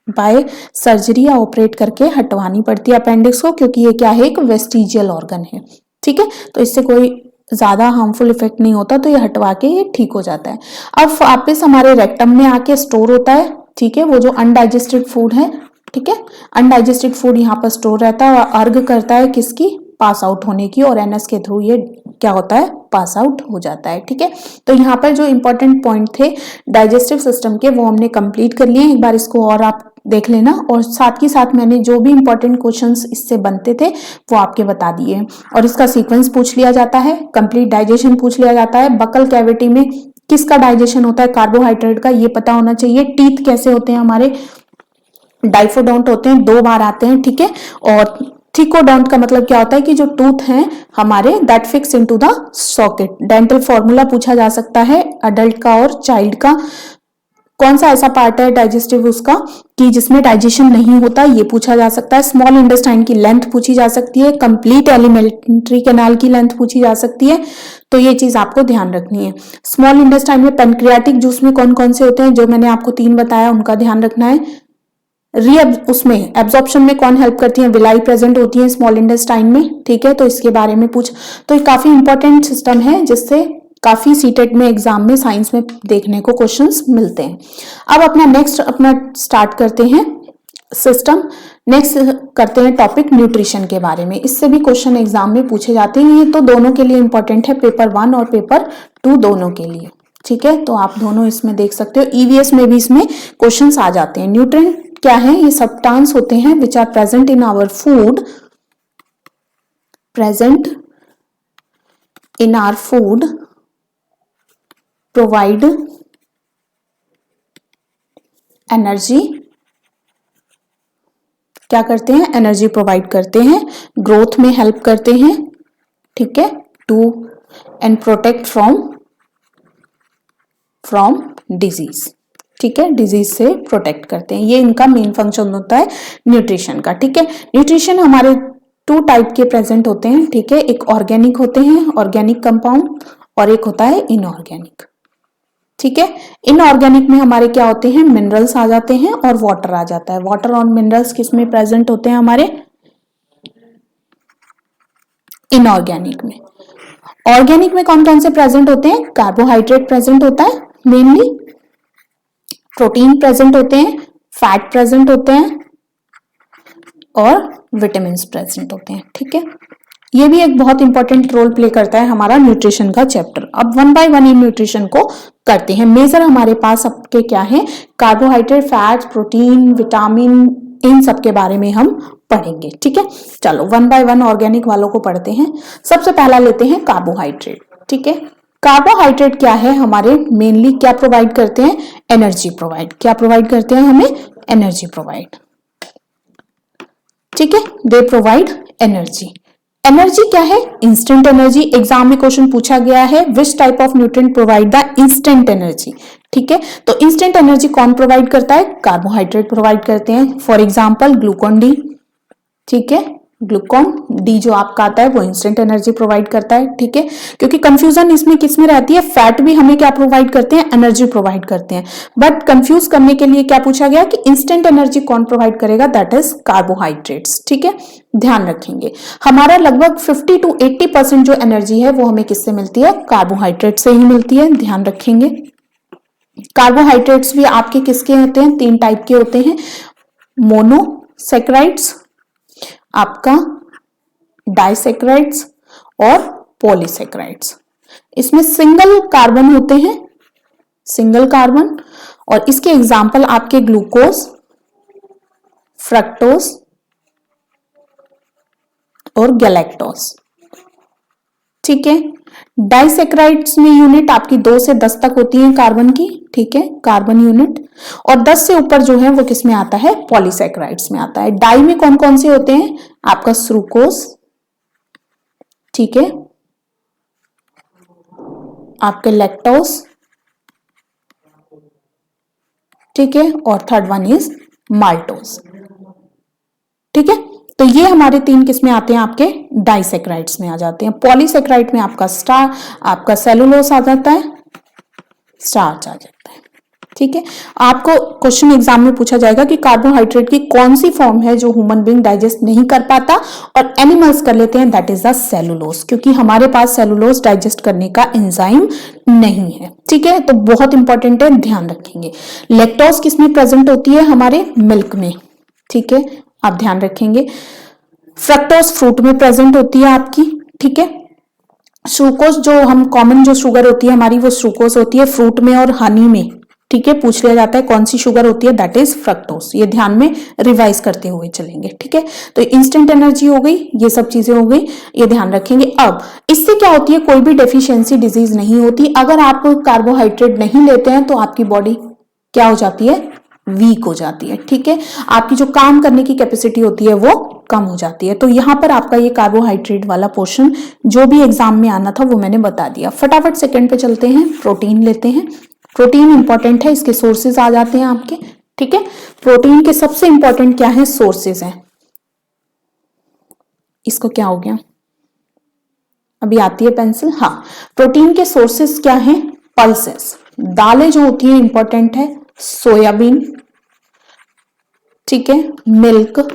बाय सर्जरी या ऑपरेट करके हटवानी पड़ती है अपेंडिक्स को, क्योंकि ये क्या है, एक वेस्टिजियल ऑर्गन है। ठीक है, तो इससे कोई ज्यादा हार्मफुल इफेक्ट नहीं होता, तो ये हटवा के ये ठीक हो जाता है। अब वापस हमारे रेक्टम में आके स्टोर होता है। ठीक है, वो जो अनडाइजेस्टेड फूड है, ठीक है, अनडाइजेस्टेड फूड यहाँ पर स्टोर रहता है और अर्ग करता है किसकी, पास आउट होने की, और एनएस के थ्रू ये क्या होता है, पास आउट हो जाता है। ठीक है, तो यहाँ पर जो इंपॉर्टेंट पॉइंट थे डाइजेस्टिव सिस्टम के वो हमने कंप्लीट कर लिए। एक बार इसको और आप देख लेना, और साथ ही साथ मैंने जो भी इंपॉर्टेंट क्वेश्चंस इससे बनते थे वो आपके बता दिए। और इसका सीक्वेंस पूछ लिया जाता है, कंप्लीट डाइजेशन पूछ लिया जाता है, बकल कैविटी में किसका डाइजेशन होता है, कार्बोहाइड्रेट का, ये पता होना चाहिए। टीथ कैसे होते हैं हमारे, डाइफोडोंट होते हैं, 2 बार आते हैं। ठीक है, और थ्रिकोडोंट का मतलब क्या होता है कि जो टूथ हैं हमारे that fix into the socket. Dental formula पूछा जा सकता है अडल्ट का और चाइल्ड का। कौन सा ऐसा पार्ट है डाइजेस्टिव उसका कि जिसमें डाइजेशन नहीं होता, ये पूछा जा सकता है। स्मॉल इंटेस्टाइन की लेंथ पूछी जा सकती है, कंप्लीट एलिमेंट्री कैनाल की लेंथ पूछी जा सकती है। तो ये चीज आपको ध्यान रखनी है। स्मॉल इंटेस्टाइन में पेनक्रियाटिक जूस में कौन कौन से होते हैं, जो मैंने आपको 3 बताया, उनका ध्यान रखना है। उसमें एब्जॉर्प्शन में कौन हेल्प करती है, विलाई प्रेजेंट होती है स्मॉल इंटेस्टाइन में। ठीक है, तो इसके बारे में पूछ, तो ये काफी इंपॉर्टेंट सिस्टम है जिससे काफी सीटेट में एग्जाम में साइंस में देखने को क्वेश्चंस मिलते हैं। अब अपना नेक्स्ट स्टार्ट करते हैं सिस्टम। नेक्स्ट करते हैं टॉपिक न्यूट्रिशन के बारे में। इससे भी क्वेश्चन एग्जाम में पूछे जाते हैं। ये तो दोनों के लिए इंपॉर्टेंट है, पेपर 1 और पेपर 2 दोनों के लिए। ठीक है, तो आप दोनों इसमें देख सकते हो, ईवीएस में भी इसमें क्वेश्चंस आ जाते हैं। न्यूट्रिएंट क्या है, ये सब्सटेंस होते हैं which are present in our food, present in our food, provide energy, क्या करते हैं, एनर्जी प्रोवाइड करते हैं, ग्रोथ में हेल्प करते हैं। ठीक है, to and protect from disease. ठीक है, डिजीज से प्रोटेक्ट करते हैं, ये इनका मेन फंक्शन होता है न्यूट्रिशन का। ठीक है, न्यूट्रिशन हमारे 2 टाइप के प्रेजेंट होते हैं। ठीक है, एक ऑर्गेनिक होते हैं, ऑर्गेनिक कंपाउंड, और एक होता है इनऑर्गेनिक। ठीक है, इनऑर्गेनिक में हमारे क्या होते हैं, मिनरल्स आ जाते हैं और वाटर आ जाता है। वाटर और मिनरल्स किसमें प्रेजेंट होते हैं हमारे, इनऑर्गेनिक में। ऑर्गेनिक में कौन कौन से प्रेजेंट होते हैं, कार्बोहाइड्रेट प्रेजेंट होता है मेनली, प्रोटीन प्रेजेंट होते हैं, फैट प्रेजेंट होते हैं, और विटामिन प्रेजेंट होते हैं। ठीक है, ये भी एक बहुत इंपॉर्टेंट रोल प्ले करता है हमारा न्यूट्रिशन का चैप्टर। अब 1 बाय 1 इन न्यूट्रिशन को करते हैं। मेजर हमारे पास सबके क्या है, कार्बोहाइड्रेट, फैट, प्रोटीन, विटामिन, इन सब के बारे में हम पढ़ेंगे। ठीक है, चलो 1 बाय 1 ऑर्गेनिक वालों को पढ़ते हैं। सबसे पहला लेते हैं कार्बोहाइड्रेट। ठीक है, कार्बोहाइड्रेट क्या है, हमारे मेनली क्या प्रोवाइड करते हैं, एनर्जी प्रोवाइड। क्या प्रोवाइड करते हैं हमें, एनर्जी प्रोवाइड। ठीक है, दे प्रोवाइड एनर्जी। एनर्जी क्या है, इंस्टेंट एनर्जी। एग्जाम में क्वेश्चन पूछा गया है, which type of nutrient provide the instant energy. ठीक है, तो इंस्टेंट एनर्जी कौन प्रोवाइड करता है, कार्बोहाइड्रेट प्रोवाइड करते हैं। For example Glucon D. ठीक है, ग्लूकोन डी जो आपका आता है वो इंस्टेंट एनर्जी प्रोवाइड करता है। ठीक है, क्योंकि कंफ्यूजन इसमें किसमें रहती है, फैट भी हमें क्या प्रोवाइड करते हैं, एनर्जी प्रोवाइड करते हैं। बट कंफ्यूज करने के लिए क्या पूछा गया कि इंस्टेंट एनर्जी कौन प्रोवाइड करेगा, दैट इज कार्बोहाइड्रेट्स। ठीक है, ध्यान रखेंगे हमारा लगभग 50 to 80% जो एनर्जी है वो हमें किससे मिलती है, कार्बोहाइड्रेट से ही मिलती है, ध्यान रखेंगे। कार्बोहाइड्रेट्स भी आपके किसके होते हैं, 3 टाइप के होते हैं, मोनोसैकेराइड्स, आपका डाइसैकेराइड्स और पॉलीसैकेराइड्स। इसमें सिंगल कार्बन होते हैं, सिंगल कार्बन, और इसके एग्जाम्पल आपके ग्लूकोज, फ्रक्टोज और गैलेक्टोज। ठीक है, डाइसैकेराइड्स में यूनिट आपकी 2 से 10 तक होती है कार्बन की। ठीक है, कार्बन यूनिट, और 10 से ऊपर जो है वो किसमें आता है, पॉलीसैकेराइड्स में आता है। डाई में कौन कौन से होते हैं, आपका सुक्रोज, ठीक है, आपके लैक्टोज, ठीक है, और थर्ड वन इज माल्टोज। ठीक है, तो ये हमारे 3 किस में आते हैं, आपके डाइसेक्राइड्स में आ जाते हैं। पॉलीसेक्राइड में आपका सेलुलोज आ जाता है, स्टार्च आ जाता है। ठीक है, आपको क्वेश्चन एग्जाम में पूछा जाएगा कि कार्बोहाइड्रेट की कौन सी फॉर्म है जो ह्यूमन बीइंग डाइजेस्ट नहीं कर पाता और एनिमल्स कर लेते हैं, दैट इज द सेलुलोज, क्योंकि हमारे पास सेलुलोज डाइजेस्ट करने का एंजाइम नहीं है। ठीक है, तो बहुत इंपॉर्टेंट है, ध्यान रखेंगे। लैक्टोज किसमें प्रेजेंट होती है, हमारे मिल्क में। ठीक है, आप ध्यान रखेंगे। फ्रक्टोज फ्रूट में प्रेजेंट होती है आपकी। ठीक है, सुक्रोज जो हम कॉमन जो शुगर होती है हमारी, वो सुक्रोज होती है फ्रूट में और हनी में। ठीक है, पूछ लिया जाता है कौन सी शुगर होती है, दैट इज फ्रक्टोज। ये ध्यान में रिवाइज करते हुए चलेंगे। ठीक है, तो इंस्टेंट एनर्जी हो गई, ये सब चीजें हो गई, ये ध्यान रखेंगे। अब इससे क्या होती है, कोई भी डेफिशिएंसी डिजीज नहीं होती। अगर आप कार्बोहाइड्रेट नहीं लेते हैं तो आपकी बॉडी क्या हो जाती है, वीक हो जाती है। ठीक है, आपकी जो काम करने की कैपेसिटी होती है वो कम हो जाती है। तो यहां पर आपका ये कार्बोहाइड्रेट वाला पोर्शन जो भी एग्जाम में आना था वो मैंने बता दिया। फटाफट सेकंड पे चलते हैं, प्रोटीन लेते हैं। प्रोटीन इंपॉर्टेंट है, इसके सोर्सेज आ जाते हैं आपके। ठीक है, प्रोटीन के सबसे इंपॉर्टेंट क्या है, सोर्सेज हैं। इसको क्या हो गया, अभी आती है पेंसिल। हाँ, प्रोटीन के सोर्सेज क्या है, पल्सेस। दालें जो होती है इंपॉर्टेंट है, सोयाबीन। ठीक है, मिल्क,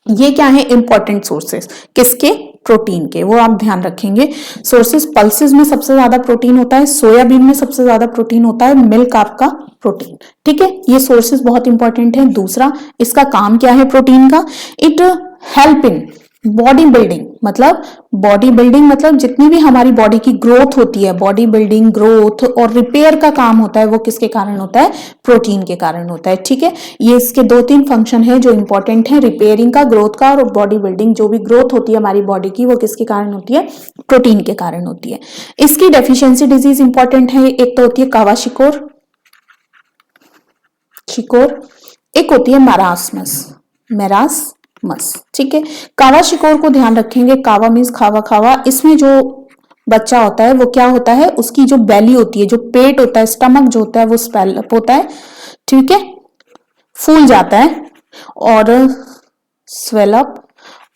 ये क्या है, इंपॉर्टेंट सोर्सेस किसके, प्रोटीन के, वो आप ध्यान रखेंगे। सोर्सेस, पल्सेस में सबसे ज्यादा प्रोटीन होता है, सोयाबीन में सबसे ज्यादा प्रोटीन होता है, मिल्क आपका प्रोटीन। ठीक है, ये सोर्सेस बहुत इंपॉर्टेंट है। दूसरा, इसका काम क्या है प्रोटीन का, it help in body building, मतलब बॉडी बिल्डिंग मतलब जितनी भी हमारी बॉडी की ग्रोथ होती है, बॉडी बिल्डिंग, ग्रोथ और रिपेयर का काम होता है, वो किसके कारण होता है, प्रोटीन के कारण होता है। ठीक है, ये इसके 2-3 फंक्शन है जो इंपॉर्टेंट है, रिपेयरिंग का, ग्रोथ का और बॉडी बिल्डिंग। जो भी ग्रोथ होती है हमारी बॉडी की वो किसके कारण होती है, प्रोटीन के कारण होती है। इसकी डेफिशिएंसी डिजीज इंपॉर्टेंट है, एक तो होती है कावाशिकोर, एक होती है मैरास्मस। ठीक है, कावा शिकोर को ध्यान रखेंगे। कावा मीन्स खावा खावा। इसमें जो बच्चा होता है वो क्या होता है, उसकी जो बेली होती है, जो पेट होता है, स्टमक जो होता है वो स्वेल अप होता है। ठीक है, फूल जाता है और स्वेल अप,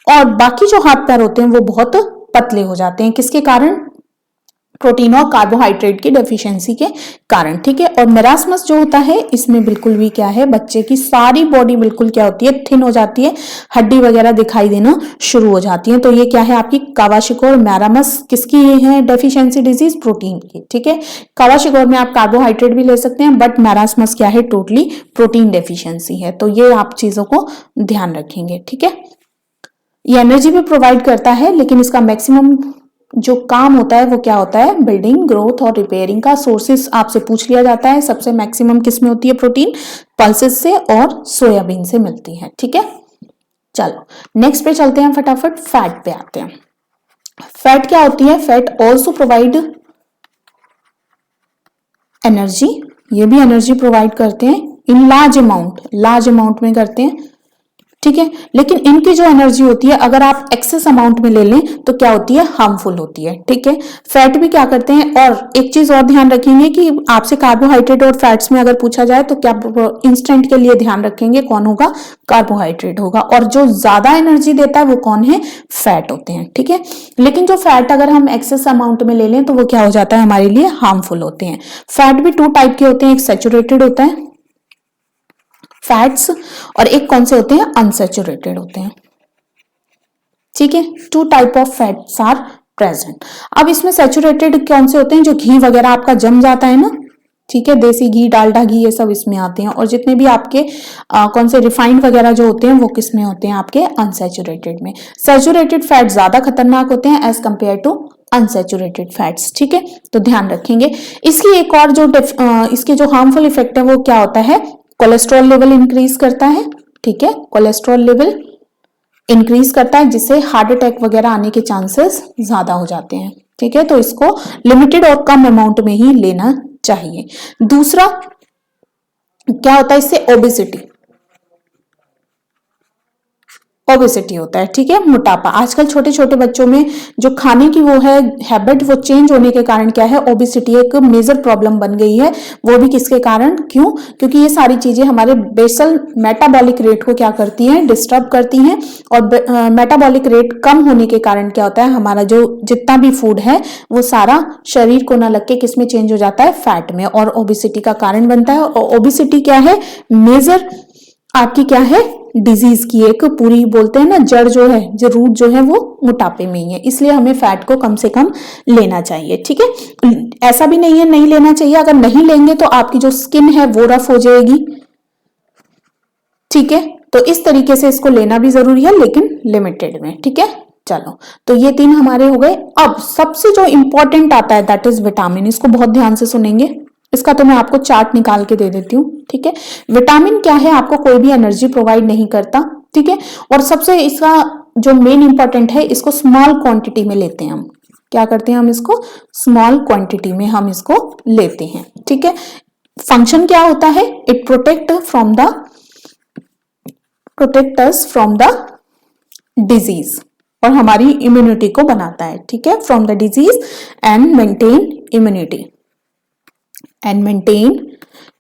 और बाकी जो हाथ पैर होते हैं वो बहुत पतले हो जाते हैं, किसके कारण, प्रोटीन और कार्बोहाइड्रेट की डेफिशिएंसी के कारण। ठीक है, और मेरास्मस जो होता है इसमें बिल्कुल भी क्या है, बच्चे की सारी बॉडी बिल्कुल क्या होती है, थिन हो जाती है, हड्डी वगैरह दिखाई देना शुरू हो जाती है। तो ये क्या है आपकी कावाशिकोर, मैरामस किसकी है डेफिशिएंसी डिजीज, प्रोटीन की। ठीक है, कावाशिकोर में आप कार्बोहाइड्रेट भी ले सकते हैं, बट मैरास्मस क्या है, टोटली प्रोटीन डेफिशिएंसी है। तो ये आप चीजों को ध्यान रखेंगे। ठीक है, ये एनर्जी भी प्रोवाइड करता है, लेकिन इसका मैक्सिमम जो काम होता है वो क्या होता है, बिल्डिंग, ग्रोथ और रिपेयरिंग का। सोर्सेस आपसे पूछ लिया जाता है, सबसे मैक्सिमम किस में होती है प्रोटीन, पल्सेस से और सोयाबीन से मिलती है। ठीक है, चलो नेक्स्ट पे चलते हैं, फटाफट फैट पे आते हैं। फैट क्या होती है, फैट ऑल्सो प्रोवाइड एनर्जी, ये भी एनर्जी प्रोवाइड करते हैं इन लार्ज अमाउंट में करते हैं। ठीक है, लेकिन इनकी जो एनर्जी होती है अगर आप एक्सेस अमाउंट में ले लें तो क्या होती है, हार्मफुल होती है। ठीक है, फैट भी क्या करते हैं, और एक चीज और ध्यान रखेंगे कि आपसे कार्बोहाइड्रेट और फैट्स में अगर पूछा जाए तो क्या इंस्टेंट के लिए ध्यान रखेंगे कौन होगा, कार्बोहाइड्रेट होगा, और जो ज्यादा एनर्जी देता है वो कौन है, फैट होते हैं। ठीक है, लेकिन जो फैट अगर हम एक्सेस अमाउंट में ले लें तो वो क्या हो जाता है, हमारे लिए हार्मफुल होते हैं। फैट भी 2 टाइप के होते हैं, एक सैचुरेटेड होता है फैट्स, और एक कौन से होते हैं, अनसैचुरेटेड होते हैं। ठीक है, 2 type of fats are present. अब इसमें सैचुरेटेड कौन से होते हैं, जो घी वगैरह आपका जम जाता है ना, ठीक है, देसी घी, डालडा घी, ये सब इसमें आते हैं। और जितने भी आपके कौन से रिफाइंड वगैरह जो होते हैं वो किस में होते हैं, आपके अनसैचुरेटेड में। सैचुरेटेड फैट ज्यादा खतरनाक होते हैं as compare to unsaturated fats. ठीक है, तो ध्यान रखेंगे। इसकी एक और जो इसके जो हार्मफुल इफेक्ट है वो क्या होता है, कोलेस्ट्रॉल लेवल इंक्रीज करता है। ठीक है, कोलेस्ट्रॉल लेवल इंक्रीज करता है, जिससे हार्ट अटैक वगैरह आने के चांसेस ज्यादा हो जाते हैं। ठीक है, तो इसको लिमिटेड और कम अमाउंट में ही लेना चाहिए। दूसरा क्या होता है इससे, ओबेसिटी। ओबेसिटी होता है, ठीक है, मोटापा। आजकल छोटे छोटे बच्चों में जो खाने की वो है हैबिट, वो चेंज होने के कारण क्या है, ओबेसिटी एक मेजर प्रॉब्लम बन गई है। वो भी किसके कारण, क्यों, क्योंकि ये सारी चीजें हमारे बेसल मेटाबॉलिक रेट को क्या करती हैं, डिस्टर्ब करती हैं। और मेटाबॉलिक रेट कम होने के कारण क्या होता है, हमारा जो जितना भी फूड है वो सारा शरीर को ना लग के किस में चेंज हो जाता है, फैट में, और ओबेसिटी का कारण बनता है। और ओबेसिटी क्या है, मेजर आपकी क्या है, डिजीज की एक पूरी, बोलते हैं ना जड़ जो है, जो रूट जो है वो मोटापे में ही है। इसलिए हमें फैट को कम से कम लेना चाहिए, ठीक है। ऐसा भी नहीं है नहीं लेना चाहिए, अगर नहीं लेंगे तो आपकी जो स्किन है वो रफ हो जाएगी, ठीक है। तो इस तरीके से इसको लेना भी जरूरी है, लेकिन लिमिटेड में, ठीक है। चलो, तो ये 3 हमारे हो गए। अब सबसे जो इंपॉर्टेंट आता है दैट इज विटामिन। इसको बहुत ध्यान से सुनेंगे, इसका तो मैं आपको चार्ट निकाल के दे देती हूँ, ठीक है। विटामिन क्या है, आपको कोई भी एनर्जी प्रोवाइड नहीं करता, ठीक है। और सबसे इसका जो मेन इंपॉर्टेंट है, इसको स्मॉल क्वांटिटी में लेते हैं हम। क्या करते हैं हम, इसको स्मॉल क्वांटिटी में हम इसको लेते हैं, ठीक है। फंक्शन क्या होता है, it protect us from the disease, और हमारी इम्यूनिटी को बनाता है, ठीक है, from the disease and maintain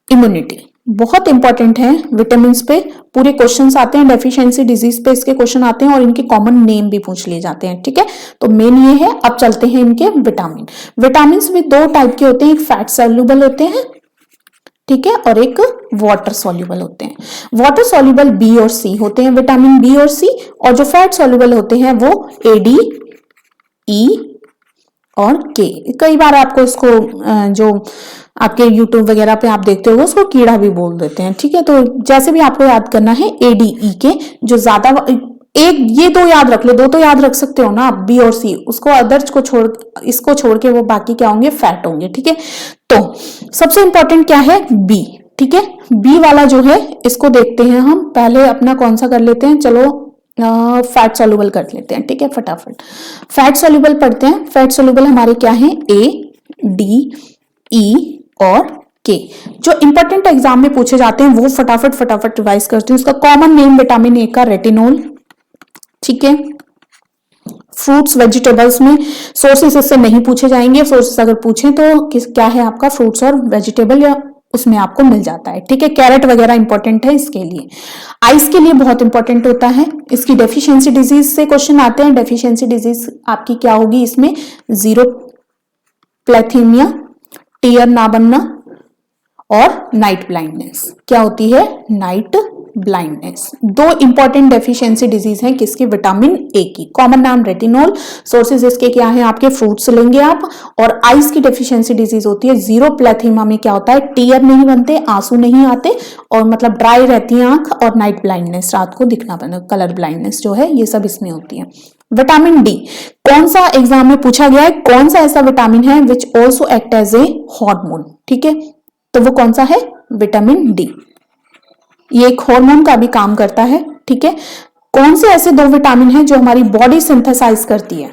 immunity. बहुत इंपॉर्टेंट है विटामिन पे, पूरे क्वेश्चंस आते हैं, डेफिशिएंसी डिजीज पे इसके क्वेश्चन आते हैं, और इनके कॉमन नेम भी पूछ लिए जाते हैं, ठीक है। तो मेन ये है। अब चलते हैं इनके विटामिन। विटामिन भी 2 टाइप के होते हैं, एक फैट सॉल्युबल होते हैं, ठीक है, और एक वाटर सॉल्युबल होते हैं। वाटर सॉल्युबल बी और सी होते हैं, विटामिन बी और सी, और जो फैट सॉल्युबल होते हैं वो ए, डी, ई और के। कई बार आपको इसको जो आपके YouTube वगैरह पे आप देखते हो उसको कीड़ा भी बोल देते हैं, ठीक है। तो जैसे भी आपको याद करना है, ए, डी, ई के, जो ज्यादा एक ये 2 याद रख लो, 2 तो याद रख सकते हो ना आप, बी और सी, उसको अदर्स को इसको छोड़ के वो बाकी क्या होंगे, फैट होंगे, ठीक है। तो सबसे इंपॉर्टेंट क्या है, बी, ठीक है। बी वाला जो है इसको देखते हैं हम, पहले अपना कौन सा कर लेते हैं, चलो फैट सॉल्युबल कर लेते हैं, ठीक है, फटाफट फैट सॉल्युबल पढ़ते हैं। फैट सॉल्युबल हमारे क्या है, ए, डी, ई और के। जो इंपॉर्टेंट एग्जाम में पूछे जाते हैं वो फटाफट रिवाइज करते हैं। उसका कॉमन नेम विटामिन ए का रेटिनोल, ठीक है। फ्रूट्स वेजिटेबल्स में सोर्सेस इससे नहीं पूछे जाएंगे, सोर्सेस अगर पूछे तो क्या है आपका, फ्रूट्स और वेजिटेबल, या उसमें आपको मिल जाता है, ठीक है। कैरेट वगैरह इंपॉर्टेंट है इसके लिए। आइस के लिए बहुत इंपॉर्टेंट होता है, इसकी डेफिशिएंसी डिजीज से क्वेश्चन आते हैं। डेफिशिएंसी डिजीज आपकी क्या होगी इसमें, जीरो प्लेथीमिया, टीयर ना बनना, और नाइट ब्लाइंडनेस। क्या होती है, night blindness. 2 important deficiency disease हैं किसकी, विटामिन ए की। कॉमन नाम रेटिनोल, सोर्सेज इसके क्या है आपके, फ्रूट्स लेंगे आप। और आइस की डेफिशिएंसी डिजीज होती है जीरो प्लेथीमा में क्या होता है, टीयर नहीं बनते, आंसू नहीं आते, और मतलब ड्राई रहती है आंख, और नाइट ब्लाइंडनेस, रात को दिखना बंद, कलर ब्लाइंडनेस जो है, ये सब इसमें होती है। विटामिन डी, कौन सा एग्जाम में पूछा गया है, कौन सा ऐसा विटामिन है which also act as a hormone, ठीक है। तो वो कौन सा है, विटामिन डी। ये एक हार्मोन का भी काम करता है, ठीक है। कौन से ऐसे 2 विटामिन हैं जो हमारी बॉडी सिंथेसाइज करती है,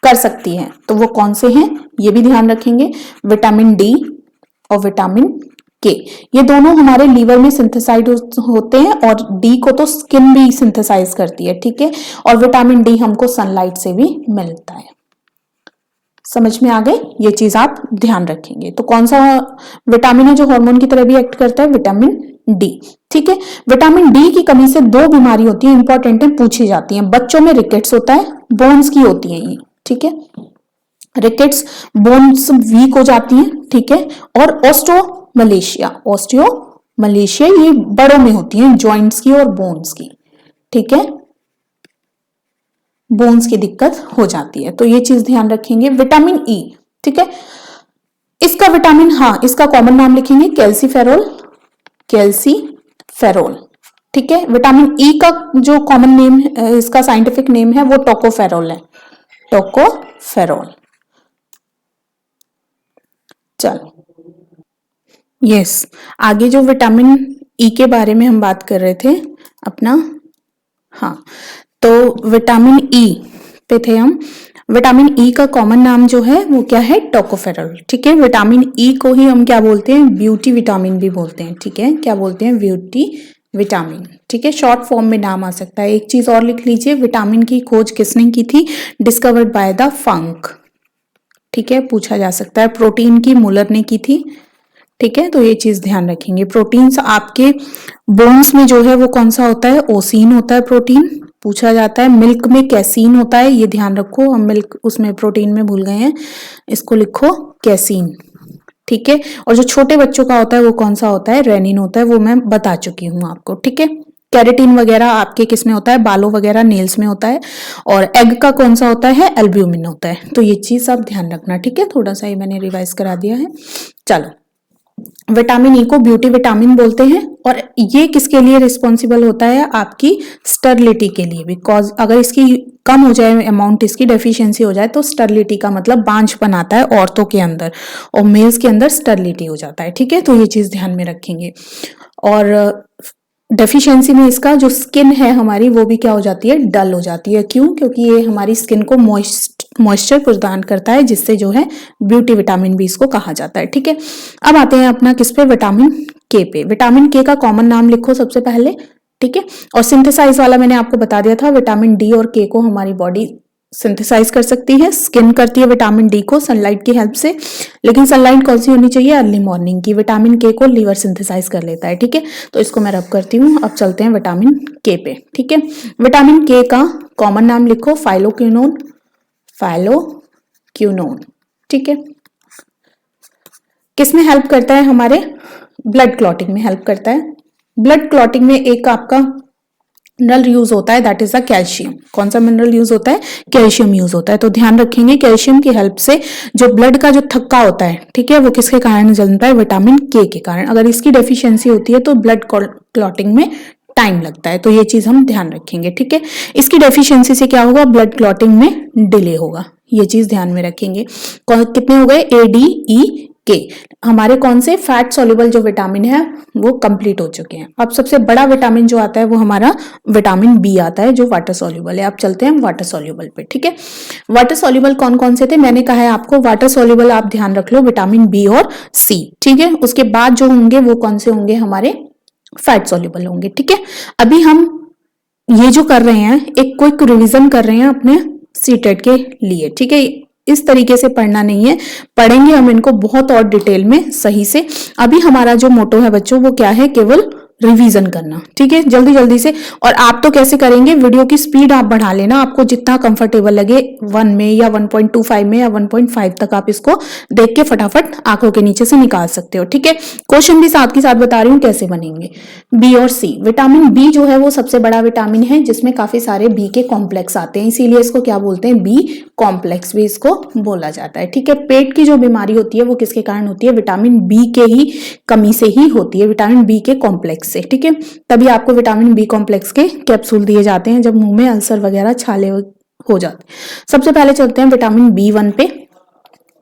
कर सकती है, तो वो कौन से हैं, ये भी ध्यान रखेंगे। विटामिन डी और विटामिन के, ये दोनों हमारे लीवर में सिंथेसाइज होते हैं, और डी को तो स्किन भी सिंथेसाइज करती है, ठीक है। और विटामिन डी हमको सनलाइट से भी मिलता है। समझ में आ गए, ये चीज आप ध्यान रखेंगे। तो कौन सा विटामिन है जो हार्मोन की तरह भी एक्ट करता है, विटामिन डी, ठीक है। विटामिन डी की कमी से 2 बीमारी होती है, इंपॉर्टेंट है, पूछी जाती हैं। बच्चों में रिकेट्स होता है, बोन्स की होती है ये, ठीक है। रिकेट्स, बोन्स वीक हो जाती हैं, ठीक है। और ऑस्टियोमलेशिया ये बड़ों में होती है, जॉइंट्स की और बोन्स की, ठीक है। बोन्स की दिक्कत हो जाती है, तो ये चीज ध्यान रखेंगे। विटामिन ई, ठीक है। इसका विटामिन, हाँ, इसका कॉमन नाम लिखेंगे, कैल्सीफेरोल, ठीक है। विटामिन ई का जो कॉमन नेम, इसका साइंटिफिक नेम है वो टोकोफेरोल है, टोकोफेरोल। चलो, यस, आगे जो विटामिन ई के बारे में हम बात कर रहे थे अपना, हाँ, तो विटामिन ई पे थे हम। विटामिन ई का कॉमन नाम जो है वो क्या है, टोकोफेरोल, ठीक है। विटामिन ई को ही हम क्या बोलते हैं, ब्यूटी विटामिन भी बोलते हैं, ठीक है। क्या बोलते हैं, ब्यूटी विटामिन, ठीक है, शॉर्ट फॉर्म में नाम आ सकता है। एक चीज और लिख लीजिए, विटामिन की खोज किसने की थी? डिस्कवर्ड बाय द फंक, ठीक है, पूछा जा सकता है। प्रोटीन की मुलर ने की थी, ठीक है, तो ये चीज ध्यान रखेंगे। प्रोटीन्स आपके बोन्स में जो है वो कौन सा होता है? ओसीन होता है प्रोटीन, पूछा जाता है। मिल्क में कैसीन होता है, ये ध्यान रखो, हम मिल्क उसमें प्रोटीन में भूल गए हैं, इसको लिखो कैसीन, ठीक है। और जो छोटे बच्चों का होता है वो कौन सा होता है? रेनिन होता है, वो मैं बता चुकी हूँ आपको, ठीक है। कैरेटिन वगैरह आपके किस में होता है? बालों वगैरह नेल्स में होता है। और एग का कौन सा होता है? एल्ब्यूमिन होता है। तो ये चीज आप ध्यान रखना, ठीक है, थोड़ा सा ये मैंने रिवाइज करा दिया है। चलो, विटामिन ई को ब्यूटी विटामिन बोलते हैं, और ये किसके लिए रिस्पॉन्सिबल होता है? आपकी स्टर्लिटी के लिए। बिकॉज अगर इसकी कम हो जाए अमाउंट, इसकी डेफिशिएंसी हो जाए, तो स्टर्लिटी का मतलब बांझपन आता है औरतों के अंदर, और मेल्स के अंदर स्टर्लिटी हो जाता है, ठीक है। तो ये चीज ध्यान में रखेंगे। और डेफिशिएंसी में इसका जो स्किन है हमारी, वो भी क्या हो जाती है? डल हो जाती है। क्यों? क्योंकि ये हमारी स्किन को मॉइस्चर प्रदान करता है, जिससे जो है ब्यूटी विटामिन भी इसको कहा जाता है, ठीक है। अब आते हैं अपना किस पे? विटामिन के पे। विटामिन के का कॉमन नाम लिखो सबसे पहले, ठीक है। और सिंथेसाइज वाला मैंने आपको बता दिया था, विटामिन डी और के को हमारी बॉडी सिंथेसाइज कर सकती है। स्किन करती है विटामिन डी को सनलाइट की हेल्प से, लेकिन सनलाइट कौन सी होनी चाहिए? अर्ली मॉर्निंग की। विटामिन के को लीवर सिंथेसाइज कर लेता है, ठीक है। तो इसको मैं रब करती हूँ। अब चलते हैं विटामिन के पे, ठीक है। विटामिन के का कॉमन नाम लिखो, फाइलोक्विनोन, फाइलोक्विनोन, ठीक है। किसमें हेल्प करता है? हमारे ब्लड क्लॉटिंग में हेल्प करता है। ब्लड क्लॉटिंग में एक आपका मिनरल यूज होता है, दैट इज द कैल्शियम। कौन सा मिनरल यूज होता है? कैल्शियम यूज होता है। तो ध्यान रखेंगे, कैल्शियम की हेल्प से जो ब्लड का जो थक्का होता है, ठीक है, वो किसके कारण जमता है? विटामिन के कारण। अगर इसकी डेफिशिएंसी होती है तो ब्लड क्लॉटिंग में टाइम लगता है, तो ये चीज हम ध्यान रखेंगे, ठीक है। इसकी डेफिशिएंसी से क्या होगा? ब्लड क्लॉटिंग में डिले होगा, ये चीज ध्यान में रखेंगे। कितने हो गए? ए, डी, ई, के। हमारे कौन से? फैट सॉल्युबल जो विटामिन है वो कंप्लीट हो चुके हैं। अब सबसे बड़ा विटामिन जो आता है वो हमारा विटामिन बी आता है, जो वाटर सॉल्युबल है। अब चलते हैं वाटर सॉल्युबल पे, ठीक है। वाटर सॉल्युबल कौन कौन से थे? मैंने कहा है आपको, वाटर सॉल्युबल आप ध्यान रख लो, विटामिन बी और सी, ठीक है। उसके बाद जो होंगे वो कौन से होंगे? हमारे फैट सॉल्युबल होंगे, ठीक है। अभी हम ये जो कर रहे हैं, एक क्विक रिवीजन कर रहे हैं अपने सीटेट के लिए, ठीक है। इस तरीके से पढ़ना नहीं है, पढ़ेंगे हम इनको बहुत और डिटेल में सही से। अभी हमारा जो मोटो है बच्चों, वो क्या है? केवल रिवीजन करना, ठीक है, जल्दी जल्दी से। और आप तो कैसे करेंगे? वीडियो की स्पीड आप बढ़ा लेना, आपको जितना कंफर्टेबल लगे, 1 में या 1.25 में या 1.5 तक आप इसको देख के फटाफट आंखों के नीचे से निकाल सकते हो, ठीक है। क्वेश्चन भी साथ के साथ बता रही हूँ कैसे बनेंगे। बी और सी। विटामिन बी जो है वो सबसे बड़ा विटामिन है, जिसमें काफी सारे बी के कॉम्प्लेक्स आते हैं, इसीलिए इसको क्या बोलते हैं? बी कॉम्प्लेक्स भी इसको बोला जाता है, ठीक है। पेट की जो बीमारी होती है वो किसके कारण होती है? विटामिन बी के ही कमी से ही होती है, विटामिन बी के कॉम्प्लेक्स से, ठीक है। तभी आपको विटामिन बी कॉम्प्लेक्स के कैप्सूल दिए जाते हैं जब मुंह में अल्सर वगैरह छाले हो जाते हैं। सबसे पहले चलते हैं विटामिन बी1 पे।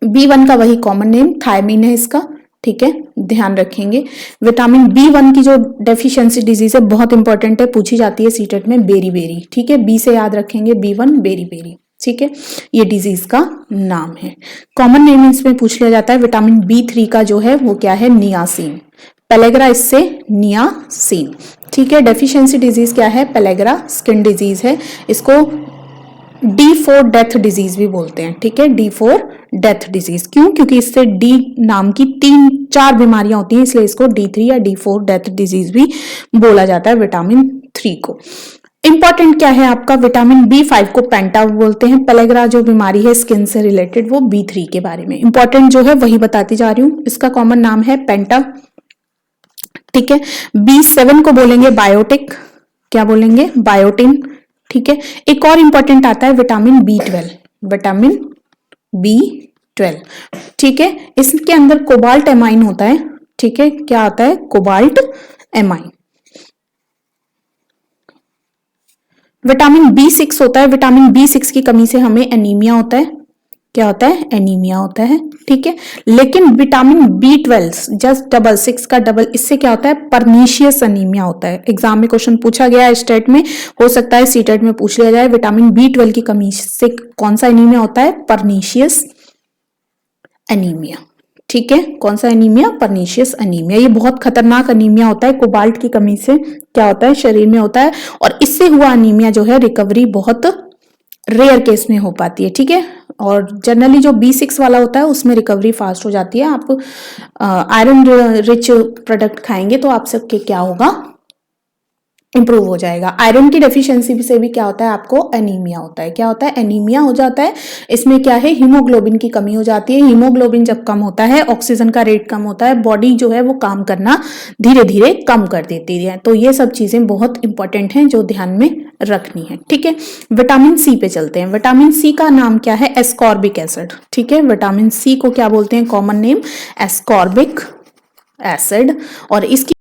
बी1 का वही कॉमन नेम थायमीन है इसका, ठीक है, ध्यान रखेंगे। विटामिन बी1 की जो डेफिशिएंसी डिजीज है बहुत इंपॉर्टेंट है, पूछी जाती है सीटेट में, बेरी बेरी, ठीक है। बी से याद रखेंगे, बी1 बेरी बेरी, ठीक है, ये डिजीज का नाम है। कॉमन नेम इसमें पूछ लिया जाता है। विटामिन बी3 का जो है वो क्या है? नियासिन। पेलेग्रा इससे नियासिन, ठीक है। डेफिशिएंसी डिजीज क्या है? पेलेग्रा स्किन डिजीज है, इसको D4 डेथ डिजीज भी बोलते हैं, ठीक है। D4 डेथ डिजीज क्यों? क्योंकि इससे डी नाम की 3-4 बीमारियां होती हैं, इसलिए इसको D3 या D4 डेथ डिजीज भी बोला जाता है विटामिन 3 को। इंपॉर्टेंट क्या है आपका? विटामिन B5 को पेंटा बोलते हैं। पेलेग्रा जो बीमारी है स्किन से रिलेटेड, वो B3 के बारे में इंपॉर्टेंट जो है वही बताती जा रही हूँ। इसका कॉमन नाम है पेंटा, ठीक है। B7 को बोलेंगे बायोटिक, क्या बोलेंगे? बायोटिन, ठीक है। एक और इंपॉर्टेंट आता है विटामिन B12, विटामिन B12, ठीक है। इसके अंदर कोबाल्ट एमाइन होता है, ठीक है। क्या आता है? Cobalt amine. विटामिन B6 होता है, विटामिन B6 की कमी से हमें एनीमिया होता है। क्या होता है? एनीमिया होता है, ठीक है। लेकिन विटामिन B12 जस्ट डबल 6 का डबल, इससे क्या होता है? परनीशियस एनीमिया होता है। एग्जाम में क्वेश्चन पूछा गया है, स्टेट में हो सकता है, सीटेट में पूछ लिया जाए। विटामिन B12 की कमी से कौन सा एनीमिया होता है? परनीशियस एनीमिया, ठीक है, कौन सा एनीमिया? Pernicious anaemia. ये बहुत खतरनाक एनीमिया होता है, कोबाल्ट की कमी से क्या होता है, शरीर में होता है, और इससे हुआ एनीमिया जो है रिकवरी बहुत रेयर केस में हो पाती है। ठीक है, और जनरली जो B6 वाला होता है उसमें रिकवरी फास्ट हो जाती है। आप आयरन रिच प्रोडक्ट खाएंगे तो आप सबके क्या होगा, इंप्रूव हो जाएगा। आयरन की डेफिशिएंसी से भी क्या होता है, आपको एनीमिया होता है। क्या होता है? एनीमिया हो जाता है। इसमें क्या है, हीमोग्लोबिन की कमी हो जाती है। हीमोग्लोबिन जब कम होता है, ऑक्सीजन का रेट कम होता है, बॉडी जो है वो काम करना धीरे धीरे कम कर देती है। तो ये सब चीजें बहुत इंपॉर्टेंट हैं जो ध्यान में रखनी है। ठीक है, विटामिन सी पे चलते हैं। विटामिन सी का नाम क्या है? Ascorbic acid. ठीक है, विटामिन सी को क्या बोलते हैं, कॉमन नेम एस्कॉर्बिक एसिड। और इसकी